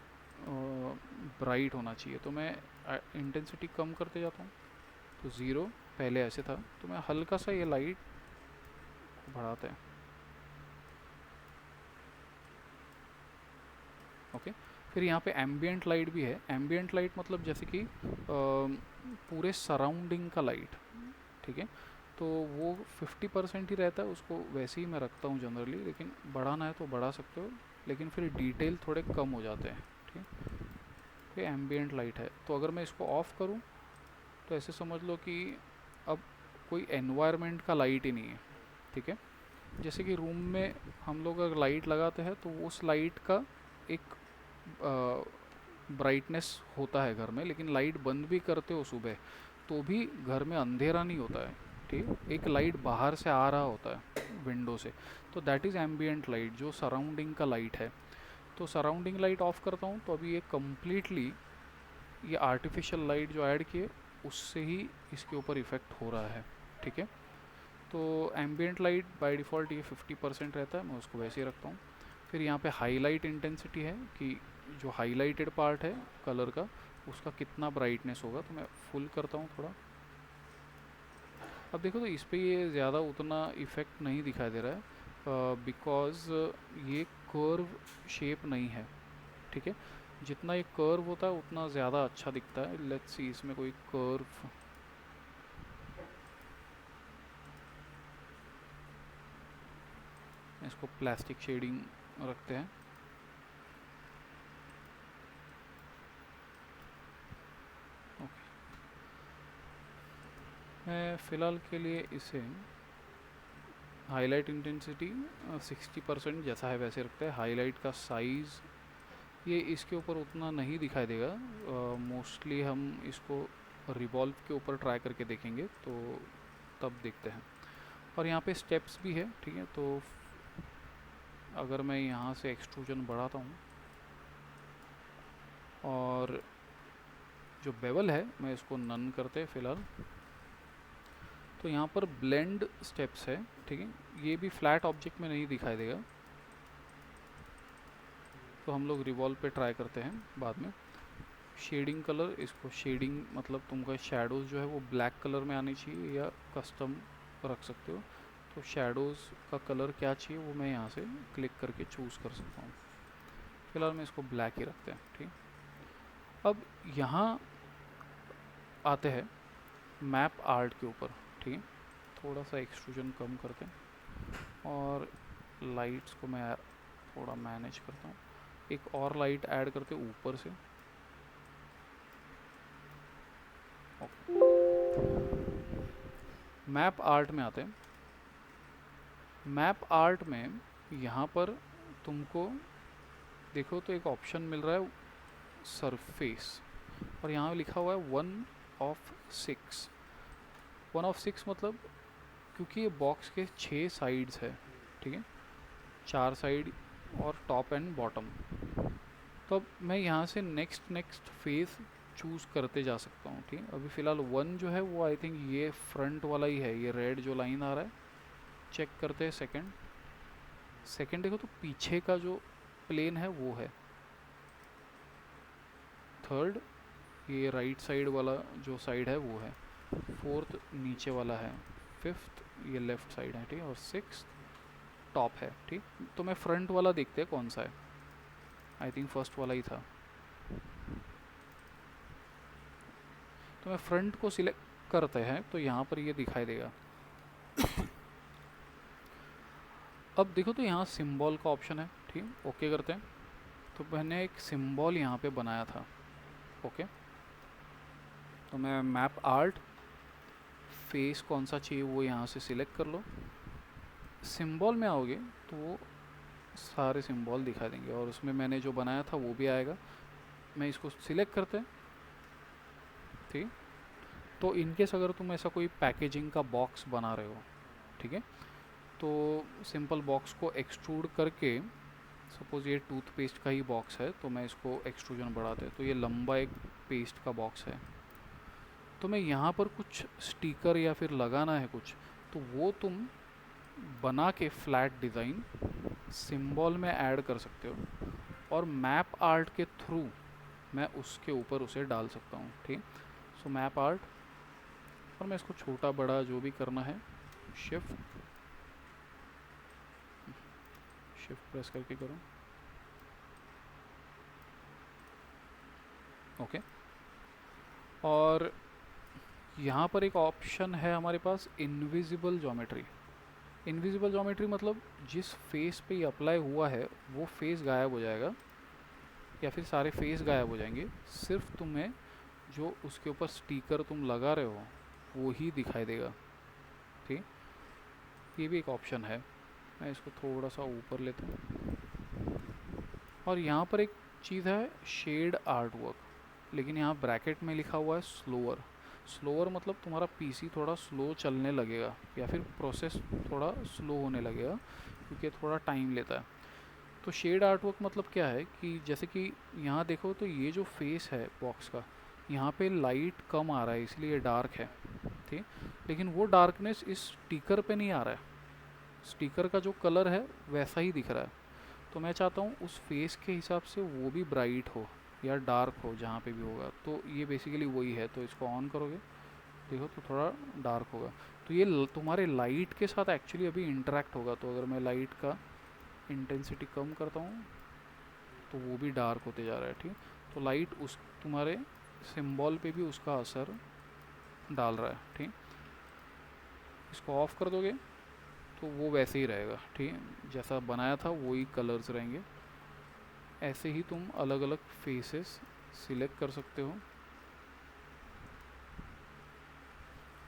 ब्राइट होना चाहिए, तो मैं इंटेंसिटी कम करते जाता हूँ। तो ज़ीरो पहले ऐसे था, तो मैं हल्का सा ये लाइट को बढ़ाते हैं। ओके, फिर यहाँ पे एम्बियंट लाइट भी है। एम्बियंट लाइट मतलब जैसे कि पूरे सराउंडिंग का लाइट, ठीक है। तो वो 50% ही रहता है, उसको वैसे ही मैं रखता हूँ जनरली, लेकिन बढ़ाना है तो बढ़ा सकते हो, लेकिन फिर डिटेल थोड़े कम हो जाते हैं, ठीक। ये एम्बियंट लाइट है। तो अगर मैं इसको ऑफ़ करूँ तो ऐसे समझ लो कि अब कोई एनवायरनमेंट का लाइट ही नहीं है, ठीक है। जैसे कि रूम में हम लोग अगर लाइट लगाते हैं तो उस लाइट का एक ब्राइटनेस होता है घर में, लेकिन लाइट बंद भी करते हो सुबह तो भी घर में अंधेरा नहीं होता है, ठीक। एक लाइट बाहर से आ रहा होता है विंडो से, तो दैट इज़ एम्बियंट लाइट, जो सराउंडिंग का लाइट है। तो सराउंडिंग लाइट ऑफ करता हूँ तो अभी ये कम्प्लीटली ये आर्टिफिशियल लाइट जो ऐड किए उससे ही इसके ऊपर इफ़ेक्ट हो रहा है, ठीक है। तो एम्बियंट लाइट बाय डिफ़ॉल्ट ये 50% रहता है, मैं उसको वैसे ही रखता हूँ। फिर यहाँ पे हाईलाइट इंटेंसिटी है कि जो हाईलाइटेड पार्ट है कलर का उसका कितना ब्राइटनेस होगा, तो मैं फुल करता हूँ थोड़ा। अब देखो तो इस पर ये ज़्यादा उतना इफ़ेक्ट नहीं दिखाई दे रहा है बिकॉज़ ये कर्व शेप नहीं है, ठीक है। जितना ये कर्व होता है उतना ज़्यादा अच्छा दिखता है। लेट्स सी इसमें कोई कर्व, इसको प्लास्टिक शेडिंग रखते हैं। ओके, मैं फ़िलहाल के लिए इसे हाईलाइट इंटेंसिटी 60% जैसा है वैसे रखते हैं। हाईलाइट का साइज़ ये इसके ऊपर उतना नहीं दिखाई देगा, मोस्टली हम इसको रिवॉल्व के ऊपर ट्राई करके देखेंगे तो तब देखते हैं। और यहाँ पे स्टेप्स भी है, ठीक है। तो अगर मैं यहाँ से एक्सट्रूजन बढ़ाता हूँ और जो बेवल है मैं इसको नन करते हैं फ़िलहाल, तो यहाँ पर ब्लेंड स्टेप्स है, ठीक है। ये भी फ्लैट ऑब्जेक्ट में नहीं दिखाई देगा, तो हम लोग रिवॉल्व पे ट्राई करते हैं बाद में। शेडिंग कलर, इसको शेडिंग मतलब तुमका शैडोज़ जो है वो ब्लैक कलर में आनी चाहिए या कस्टम रख सकते हो। तो शैडोज़ का कलर क्या चाहिए वो मैं यहाँ से क्लिक करके चूज़ कर सकता हूँ। फ़िलहाल मैं इसको ब्लैक ही रखते हैं, ठीक। अब यहाँ आते हैं मैप आर्ट के ऊपर, ठीक है। थोड़ा सा एक्सट्रूजन कम करते हैं और लाइट्स को मैं थोड़ा मैनेज करता हूँ। एक और लाइट ऐड करते ऊपर से। मैप आर्ट में आते हैं। मैप आर्ट में यहाँ पर तुमको देखो तो एक ऑप्शन मिल रहा है सरफेस, और यहाँ लिखा हुआ है 1 of 6। 1 of 6 मतलब क्योंकि ये बॉक्स के 6 साइड्स है, ठीक है, 4 साइड और टॉप एंड बॉटम। तो अब मैं यहाँ से नेक्स्ट फेस चूज़ करते जा सकता हूँ, ठीक है। अभी फ़िलहाल 1 जो है वो आई थिंक ये फ्रंट वाला ही है, ये रेड जो लाइन आ रहा है। चेक करते हैं सेकंड देखो तो पीछे का जो प्लेन है वो है। थर्ड ये राइट साइड वाला जो साइड है वो है। फोर्थ नीचे वाला है। फिफ्थ ये लेफ़्ट साइड है, ठीक है। और सिक्स्थ टॉप है, ठीक। तो मैं फ्रंट वाला देखते हैं कौन सा है, आई थिंक फर्स्ट वाला ही था। तो मैं फ्रंट को सिलेक्ट करते हैं तो यहाँ पर ये दिखाई देगा। अब देखो तो यहाँ सिंबल का ऑप्शन है, ठीक। ओके करते हैं। तो मैंने एक सिंबल यहाँ पे बनाया था, ओके। तो मैं मैप आर्ट फेस कौन सा चाहिए वो यहाँ से सिलेक्ट कर लो। सिंबल में आओगे तो वो सारे सिंबल दिखा देंगे और उसमें मैंने जो बनाया था वो भी आएगा। मैं इसको सिलेक्ट करते हैं, ठीक। तो इनकेस अगर तुम ऐसा कोई पैकेजिंग का बॉक्स बना रहे हो, ठीक है, तो सिंपल बॉक्स को एक्सट्रूड करके सपोज़ ये टूथपेस्ट का ही बॉक्स है, तो मैं इसको एक्सट्रूजन बढ़ाते तो ये लंबा एक पेस्ट का बॉक्स है। तो मैं यहाँ पर कुछ स्टिकर या फिर लगाना है कुछ, तो वो तुम बना के फ्लैट डिज़ाइन सिंबल में ऐड कर सकते हो, और मैप आर्ट के थ्रू मैं उसके ऊपर उसे डाल सकता हूँ। ठीक, सो मैप आर्ट, और मैं इसको छोटा बड़ा जो भी करना है, शिफ्ट शिफ्ट प्रेस करके करूँ। ओके, और यहाँ पर एक ऑप्शन है हमारे पास, इनविजिबल ज्योमेट्री। इनविजिबल ज्योमेट्री मतलब जिस फेस पे ये अप्लाई हुआ है वो फेस गायब हो जाएगा, या फिर सारे फेस गायब हो जाएंगे, सिर्फ तुम्हें जो उसके ऊपर स्टिकर तुम लगा रहे हो वो ही दिखाई देगा। ठीक, ये भी एक ऑप्शन है। मैं इसको थोड़ा सा ऊपर लेता हूँ। और यहाँ पर एक चीज़ है, शेड आर्ट वर्क, लेकिन यहाँ ब्रैकेट में लिखा हुआ है स्लोअर। स्लोअर मतलब तुम्हारा पीसी थोड़ा स्लो चलने लगेगा, या फिर प्रोसेस थोड़ा स्लो होने लगेगा, क्योंकि थोड़ा टाइम लेता है। तो शेड आर्ट वर्क मतलब क्या है कि जैसे कि यहाँ देखो, तो ये जो फेस है बॉक्स का, यहाँ पे लाइट कम आ रहा है इसलिए ये डार्क है। ठीक, लेकिन वो डार्कनेस इस स्टिकर पे नहीं आ रहा है, स्टिकर का जो कलर है वैसा ही दिख रहा है। तो मैं चाहता हूँ उस फेस के हिसाब से वो भी ब्राइट हो या डार्क हो, जहाँ पे भी होगा। तो ये बेसिकली वही है। तो इसको ऑन करोगे, देखो तो थोड़ा डार्क होगा। तो ये तुम्हारे लाइट के साथ एक्चुअली अभी इंटरेक्ट होगा। तो अगर मैं लाइट का इंटेंसिटी कम करता हूँ तो वो भी डार्क होते जा रहा है। ठीक, तो लाइट उस तुम्हारे सिंबल पे भी उसका असर डाल रहा है। ठीक, इसको ऑफ कर दोगे तो वो वैसे ही रहेगा। ठीक, जैसा बनाया था वही कलर्स रहेंगे। ऐसे ही तुम अलग अलग फेसेस सिलेक्ट कर सकते हो,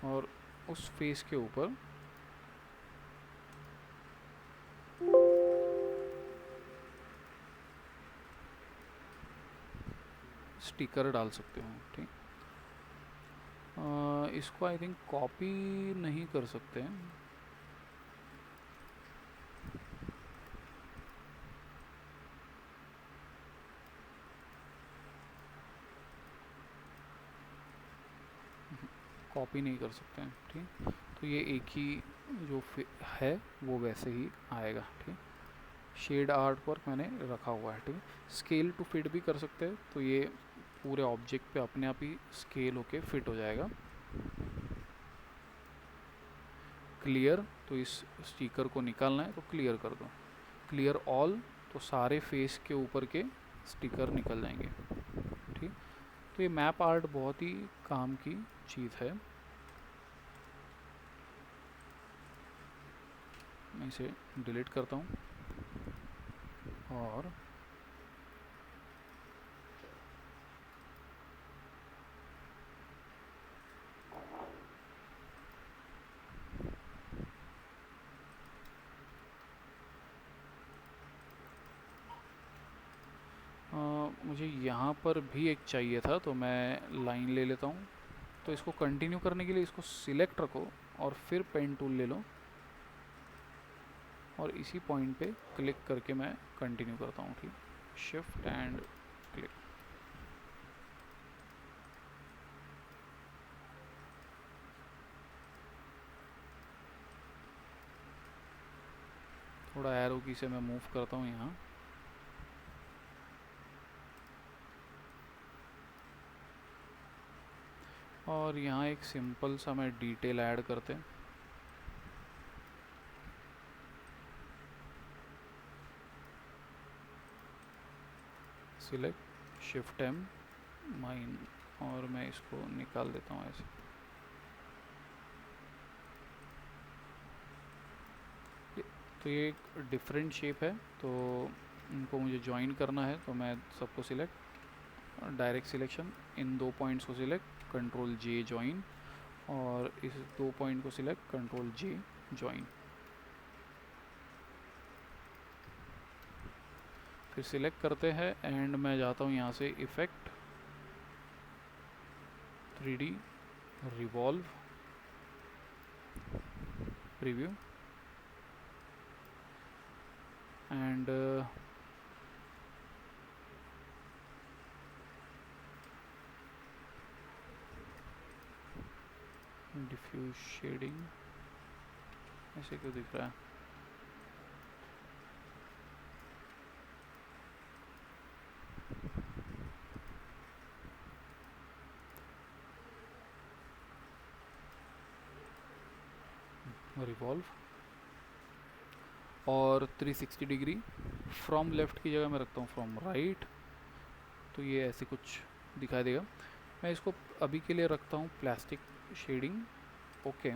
और उस फेस के ऊपर स्टिकर डाल सकते हो। ठीक, इसको आई थिंक कॉपी नहीं कर सकते हैं। कॉपी नहीं कर सकते हैं। ठीक, तो ये एक ही जो है वो वैसे ही आएगा। ठीक, शेड आर्ट वर्क मैंने रखा हुआ है। ठीक, स्केल टू फिट भी कर सकते हैं, तो ये पूरे ऑब्जेक्ट पे अपने आप ही स्केल होके फिट हो जाएगा। क्लियर, तो इस स्टिकर को निकालना है तो क्लियर कर दो। क्लियर ऑल, तो सारे फेस के ऊपर के स्टिकर निकल जाएंगे। ठीक, तो ये मैप आर्ट बहुत ही काम की चीज़ है। मैं इसे डिलीट करता हूँ, और मुझे यहाँ पर भी एक चाहिए था, तो मैं लाइन ले लेता हूँ। तो इसको कंटिन्यू करने के लिए इसको सिलेक्ट रखो और फिर पेन टूल ले लो, और इसी पॉइंट पे क्लिक करके मैं कंटिन्यू करता हूँ। ठीक, शिफ्ट एंड क्लिक। थोड़ा एरो की से मैं मूव करता हूँ यहाँ, और यहाँ एक सिंपल सा मैं डिटेल ऐड करते हैं। सिलेक्ट शिफ्ट एम माइन, और मैं इसको निकाल देता हूँ ऐसे। तो ये एक डिफरेंट शेप है, तो इनको मुझे ज्वाइन करना है। तो मैं सबको सिलेक्ट, डायरेक्ट सिलेक्शन, इन दो पॉइंट्स को सिलेक्ट, कंट्रोल जे ज्वाइन, और इस दो पॉइंट को सिलेक्ट, कंट्रोल जे ज्वाइन। फिर सिलेक्ट करते हैं, एंड मैं जाता हूँ यहाँ से effect, 3D, revolve, preview, and diffuse shading ऐसे क्यों दिख रहा है? रिवॉल्व और 360 डिग्री फ्रॉम लेफ्ट की जगह मैं रखता हूँ फ्रॉम राइट, तो ये ऐसे कुछ दिखाई देगा। मैं इसको अभी के लिए रखता हूँ प्लास्टिक शेडिंग, ओके।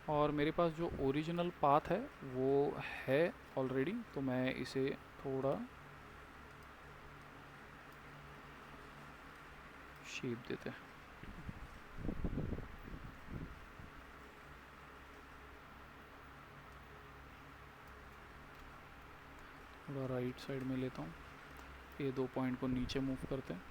और मेरे पास जो ओरिजिनल पाथ है वो है ऑलरेडी, तो मैं इसे थोड़ा शेप देते हैं। थोड़ा राइट साइड में लेता हूँ, ये 2 पॉइंट को नीचे मूव करते हैं।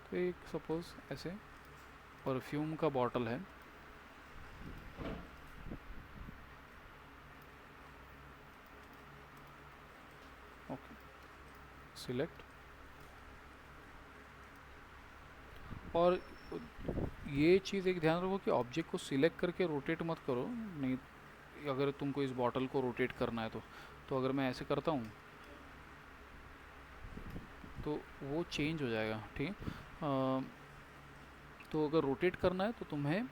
तो एक सपोज ऐसे परफ्यूम का बॉटल है, ओके, सिलेक्ट। और ये चीज़ एक ध्यान रखो कि ऑब्जेक्ट को सिलेक्ट करके रोटेट मत करो, नहीं अगर तुमको इस बॉटल को रोटेट करना है तो अगर मैं ऐसे करता हूँ तो वो चेंज हो जाएगा, ठीक है। तो अगर रोटेट करना है तो तुम्हें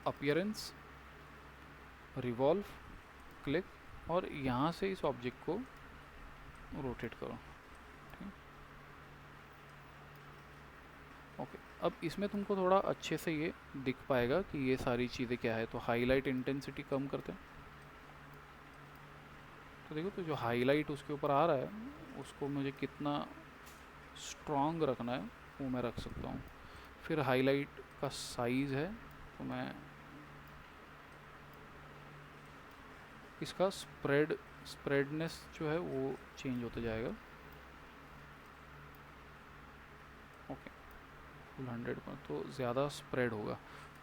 अपीयरेंस, रिवॉल्व, क्लिक और यहाँ से इस ऑब्जेक्ट को रोटेट करो, ठीक। ओके, अब इसमें तुमको थोड़ा अच्छे से ये दिख पाएगा कि ये सारी चीज़ें क्या है। तो हाईलाइट इंटेंसिटी कम करते हैं, तो देखो तो जो हाईलाइट उसके ऊपर आ रहा है उसको मुझे कितना स्ट्रॉन्ग रखना है वो मैं रख सकता हूँ। फिर हाईलाइट का साइज़ है, तो मैं इसका स्प्रेडनेस जो है वो चेंज होता जाएगा, ओके। फुल 100 पर तो ज़्यादा स्प्रेड होगा।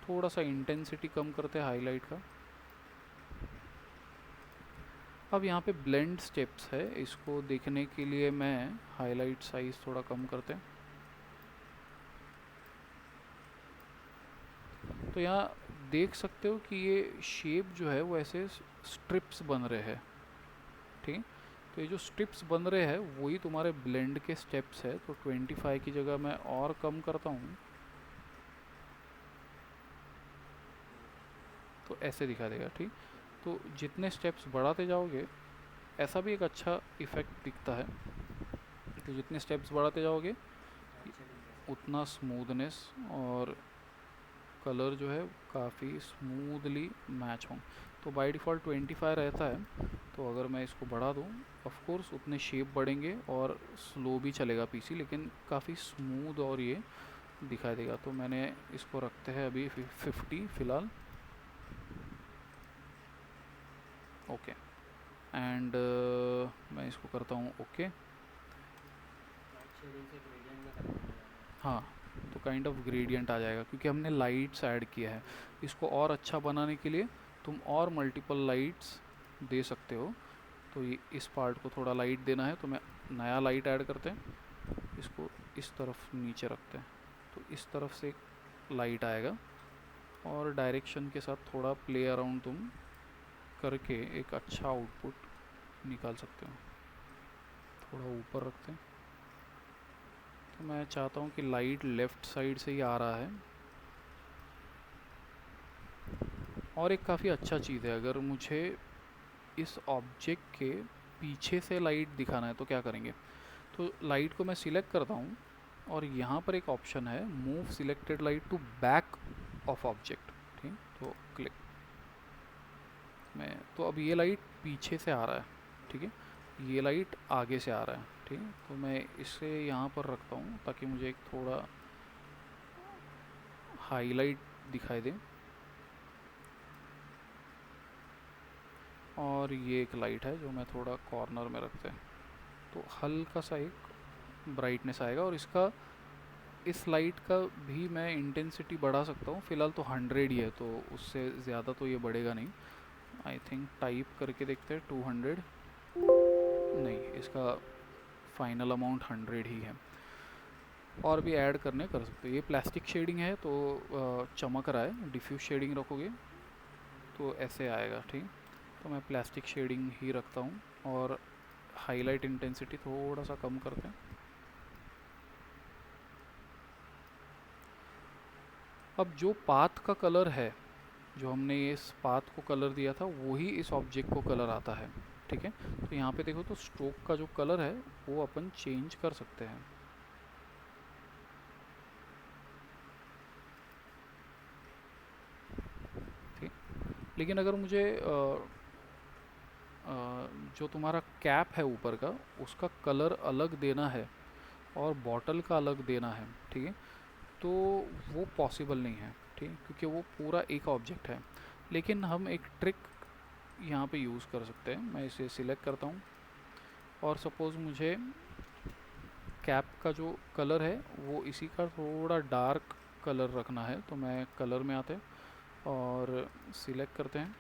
थोड़ा सा इंटेंसिटी कम करते हैं हाईलाइट का। अब यहाँ पे ब्लेंड स्टेप्स है, इसको देखने के लिए मैं हाईलाइट साइज थोड़ा कम करते हैं। तो यहाँ देख सकते हो कि ये शेप जो है वो ऐसे स्ट्रिप्स बन रहे हैं, ठीक है। तो ये जो स्ट्रिप्स बन रहे हैं वही तुम्हारे ब्लेंड के स्टेप्स है। तो 25 की जगह मैं और कम करता हूँ, तो ऐसे दिखा देगा, ठीक। तो जितने स्टेप्स बढ़ाते जाओगे ऐसा भी एक अच्छा इफ़ेक्ट दिखता है। तो जितने स्टेप्स बढ़ाते जाओगे उतना स्मूथनेस और कलर जो है काफ़ी स्मूथली मैच हों। तो बाय डिफ़ॉल्ट 25 रहता है, तो अगर मैं इसको बढ़ा दूँ ऑफ कोर्स उतने शेप बढ़ेंगे और स्लो भी चलेगा पीसी, लेकिन काफ़ी स्मूथ और ये दिखाई देगा। तो मैंने इसको रखते हैं अभी 50 फ़िलहाल, ओके। एंड मैं इसको करता हूँ ओके। हाँ, तो काइंड ऑफ ग्रेडियंट आ जाएगा क्योंकि हमने लाइट्स ऐड किया है। इसको और अच्छा बनाने के लिए तुम और मल्टीपल लाइट्स दे सकते हो। तो ये इस पार्ट को थोड़ा लाइट देना है तो मैं नया लाइट ऐड करते हैं, इसको इस तरफ नीचे रखते हैं, तो इस तरफ से लाइट आएगा। और डायरेक्शन के साथ थोड़ा प्ले अराउंड तुम करके एक अच्छा आउटपुट निकाल सकते हो। थोड़ा ऊपर रखते हैं, तो मैं चाहता हूँ कि लाइट लेफ़्ट साइड से ही आ रहा है। और एक काफ़ी अच्छा चीज़ है, अगर मुझे इस ऑब्जेक्ट के पीछे से लाइट दिखाना है तो क्या करेंगे। तो लाइट को मैं सिलेक्ट करता हूँ और यहाँ पर एक ऑप्शन है move selected light to back of object, ठीक। तो क्लिक मैं, तो अब ये लाइट पीछे से आ रहा है, ठीक है, ये लाइट आगे से आ रहा है, ठीक है। तो मैं इसे यहाँ पर रखता हूँ ताकि मुझे एक थोड़ा हाईलाइट दिखाई दे। और ये एक लाइट है जो मैं थोड़ा कॉर्नर में रखते हैं, तो हल्का सा एक ब्राइटनेस आएगा। और इसका इस लाइट का भी मैं इंटेंसिटी बढ़ा सकता हूँ, फ़िलहाल तो 100 ही है, तो उससे ज़्यादा तो ये बढ़ेगा नहीं। आई थिंक टाइप करके देखते हैं 200, नहीं, इसका फाइनल अमाउंट 100 ही है। और भी ऐड करने कर सकते हो। ये प्लास्टिक शेडिंग है तो चमक रहा है, डिफ्यूज शेडिंग रखोगे तो ऐसे आएगा, ठीक। तो मैं प्लास्टिक शेडिंग ही रखता हूँ और हाईलाइट इंटेंसिटी थोड़ा सा कम करते हैं। अब जो पाथ का कलर है, जो हमने ये इस पाथ को कलर दिया था, वही इस ऑब्जेक्ट को कलर आता है, ठीक है। तो यहाँ पे देखो तो स्ट्रोक का जो कलर है वो अपन चेंज कर सकते हैं, ठीक। लेकिन अगर मुझे जो तुम्हारा कैप है ऊपर का, उसका कलर अलग देना है और बॉटल का अलग देना है, ठीक है, तो वो पॉसिबल नहीं है, ठीक, क्योंकि वो पूरा एक ऑब्जेक्ट है। लेकिन हम एक ट्रिक यहाँ पे यूज़ कर सकते हैं। मैं इसे सिलेक्ट करता हूँ और सपोज़ मुझे कैप का जो कलर है वो इसी का थोड़ा डार्क कलर रखना है, तो मैं कलर में आते हैं और सिलेक्ट करते हैं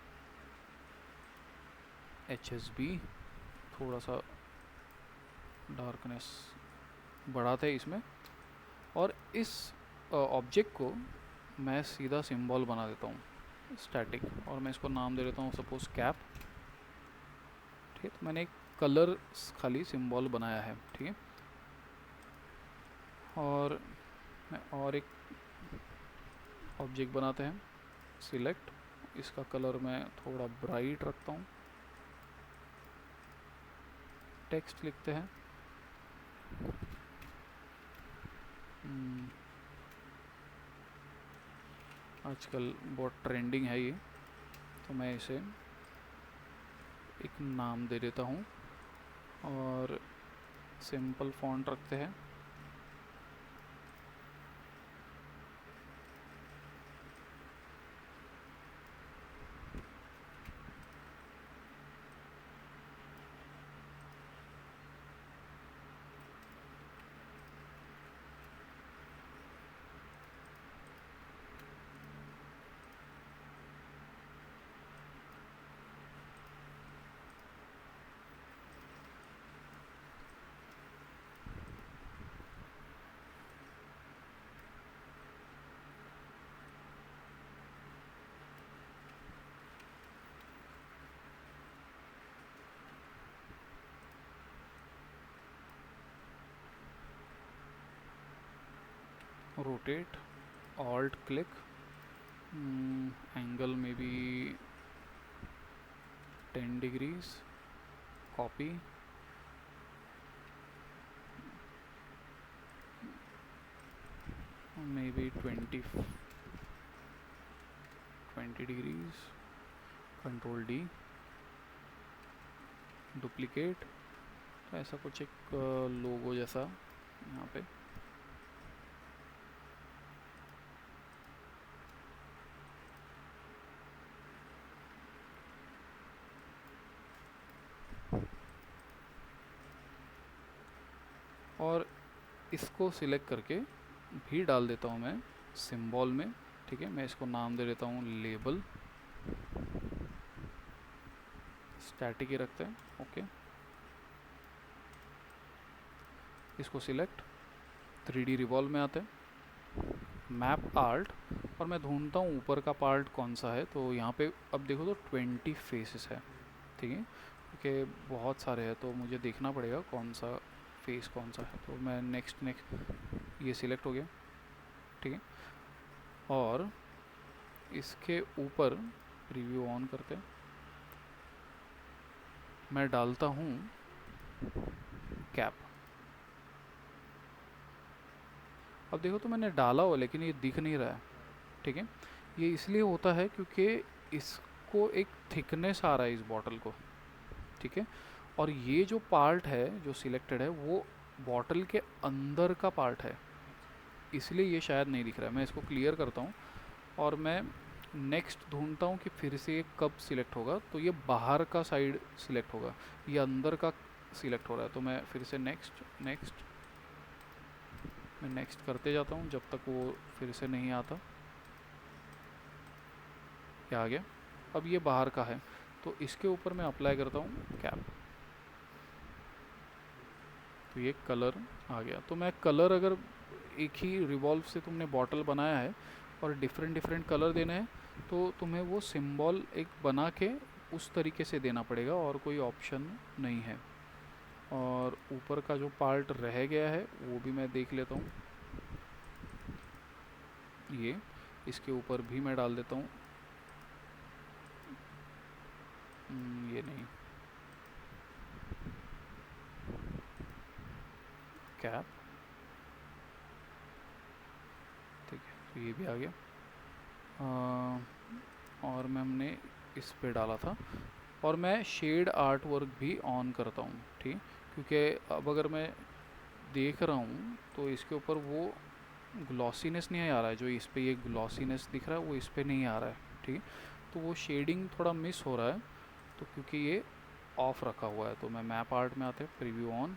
HSB, थोड़ा सा डार्कनेस बढ़ाते हैं इसमें, और इस ऑब्जेक्ट को मैं सीधा सिंबल बना देता हूँ स्टैटिक, और मैं इसको नाम दे देता हूँ सपोज कैप, ठीक है। तो मैंने एक कलर खाली सिंबल बनाया है, ठीक है। और मैं और एक ऑब्जेक्ट बनाते हैं, सिलेक्ट, इसका कलर मैं थोड़ा ब्राइट रखता हूँ, टेक्स्ट लिखते हैं, आजकल बहुत ट्रेंडिंग है ये, तो मैं इसे एक नाम दे देता हूँ और सिंपल फॉन्ट रखते हैं। रोटेट, ऑल्ट क्लिक, एंगल में भी 10 degrees, copy, may be 20 degrees, control D, duplicate, तो ऐसा कुछ एक लोगो जैसा यहाँ पे। और इसको सिलेक्ट करके भी डाल देता हूँ मैं सिंबल में, ठीक है। मैं इसको नाम दे देता हूँ लेबल, स्टैटिक ही रखते हैं, ओके। इसको सिलेक्ट, 3D रिवॉल्व में आते हैं, मैप आर्ट, और मैं ढूंढता हूँ ऊपर का पार्ट कौन सा है। तो यहाँ पे अब देखो तो 20 फेसेस है, ठीक है, क्योंकि बहुत सारे हैं तो मुझे देखना पड़ेगा कौन सा फेस कौन सा है। तो मैं नेक्स्ट ये सिलेक्ट हो गया, ठीक है। और इसके ऊपर प्रीव्यू ऑन करते हैं, मैं डालता हूँ कैप। अब देखो तो मैंने डाला हुआ लेकिन ये दिख नहीं रहा है, ठीक है। ये इसलिए होता है क्योंकि इसको एक थिकनेस आ रहा है इस बॉटल को, ठीक है। और ये जो पार्ट है जो सिलेक्टेड है वो बॉटल के अंदर का पार्ट है, इसलिए ये शायद नहीं दिख रहा है। मैं इसको क्लियर करता हूँ और मैं नेक्स्ट ढूंढता हूँ कि फिर से ये कब सिलेक्ट होगा। तो ये बाहर का साइड सिलेक्ट होगा, ये अंदर का सिलेक्ट हो रहा है। तो मैं फिर से नेक्स्ट नेक्स्ट मैं नेक्स्ट करते जाता हूँ जब तक वो फिर से नहीं आता। क्या आ गया? अब ये बाहर का है, तो इसके ऊपर मैं अप्लाई करता हूँ कैप, तो ये कलर आ गया। तो मैं कलर, अगर एक ही रिवॉल्व से तुमने बॉटल बनाया है और डिफरेंट डिफरेंट कलर देने हैं, तो तुम्हें वो सिंबल एक बना के उस तरीके से देना पड़ेगा, और कोई ऑप्शन नहीं है। और ऊपर का जो पार्ट रह गया है वो भी मैं देख लेता हूँ। ये इसके ऊपर भी मैं डाल देता हूँ, ये नहीं, कैप, ठीक है, तो ये भी आ गया। और मैं हमने इस पे डाला था, और मैं शेड आर्ट वर्क भी ऑन करता हूँ, ठीक, क्योंकि अब अगर मैं देख रहा हूँ तो इसके ऊपर वो ग्लॉसीनेस नहीं आ रहा है, जो इस पे ये ग्लॉसीनेस दिख रहा है वो इस पे नहीं आ रहा है, ठीक है। तो वो शेडिंग थोड़ा मिस हो रहा है, तो क्योंकि ये ऑफ रखा हुआ है, तो मैं मैप आर्ट में आते हैं, preview on,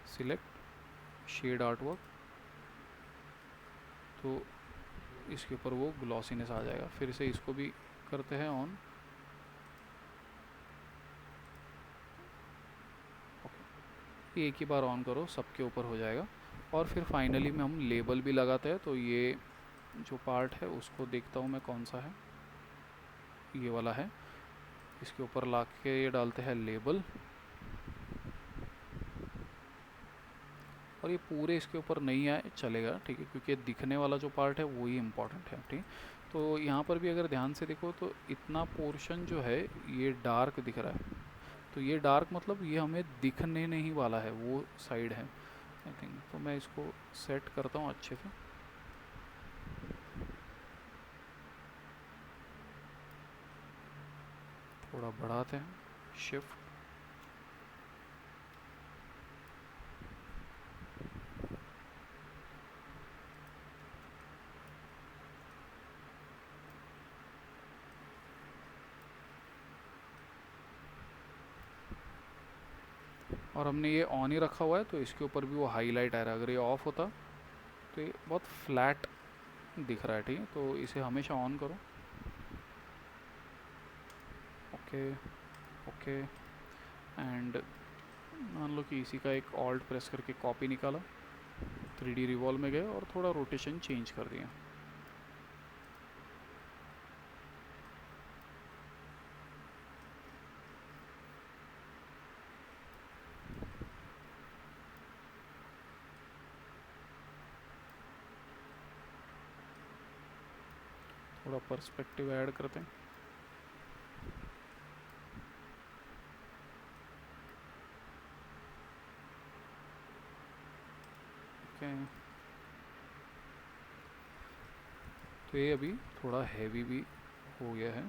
select shade art work, तो इसके ऊपर वो ग्लॉसीनेस आ जाएगा। फिर से इसको भी करते हैं ऑन, ओके, एक ही बार ऑन करो, सबके ऊपर हो जाएगा। और फिर फाइनली में हम लेबल भी लगाते हैं, तो ये जो पार्ट है उसको देखता हूँ मैं कौन सा है, ये वाला है, इसके ऊपर ला के ये डालते हैं लेबल, और ये पूरे इसके ऊपर नहीं आए चलेगा, ठीक है, क्योंकि दिखने वाला जो पार्ट है वो ही इम्पोर्टेंट है, ठीक। तो यहाँ पर भी अगर ध्यान से देखो तो इतना पोर्शन जो है ये डार्क दिख रहा है, तो ये डार्क मतलब ये हमें दिखने नहीं वाला है, वो साइड है आई थिंक। तो मैं इसको सेट करता हूँ अच्छे से, थोड़ा बढ़ाते हैं, शिफ्ट, और हमने ये ऑन ही रखा हुआ है, तो इसके ऊपर भी वो हाईलाइट आ रहा है। अगर ये ऑफ होता तो ये बहुत फ्लैट दिख रहा है, ठीक है, तो इसे हमेशा ऑन करो, ओके ओके। एंड मान लो कि इसी का एक ऑल्ट प्रेस करके कॉपी निकाला, 3D रिवॉल्व में गए और थोड़ा रोटेशन चेंज कर दिया, थोड़ा पर्सपेक्टिव ऐड करते हैं, ओके। तो ये अभी थोड़ा हैवी भी हो गया है,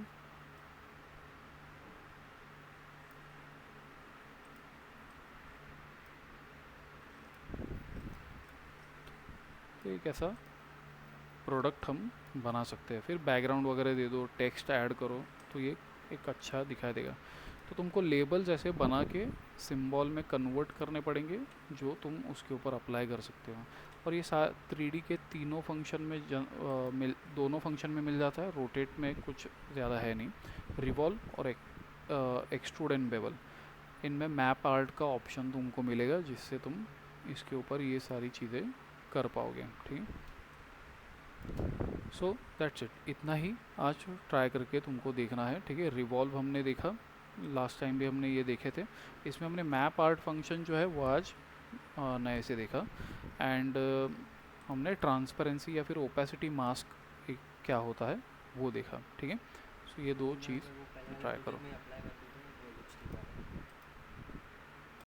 तो एक ऐसा प्रोडक्ट हम बना सकते हैं। फिर बैकग्राउंड वगैरह दे दो, टेक्स्ट ऐड करो, तो ये एक अच्छा दिखाई देगा। तो तुमको लेबल्स ऐसे बना के सिंबल में कन्वर्ट करने पड़ेंगे, जो तुम उसके ऊपर अप्लाई कर सकते हो। और ये 3D के तीनों फंक्शन में दोनों फंक्शन में मिल जाता है। रोटेट में कुछ ज़्यादा है नहीं, रिवॉल्व और एक्सट्रूड एंड बेवल, इनमें मैप आर्ट का ऑप्शन तुमको मिलेगा, जिससे तुम इसके ऊपर ये सारी चीज़ें कर पाओगे, ठीक है। सो दैट्स इट, इतना ही आज ट्राई करके तुमको देखना है, ठीक है। रिवॉल्व हमने देखा, लास्ट टाइम भी हमने ये देखे थे। इसमें हमने मैप आर्ट फंक्शन जो है वो आज नए से देखा। एंड हमने ट्रांसपेरेंसी या फिर ओपेसिटी मास्क क्या होता है वो देखा, ठीक है। सो ये दो चीज़ ट्राई करो।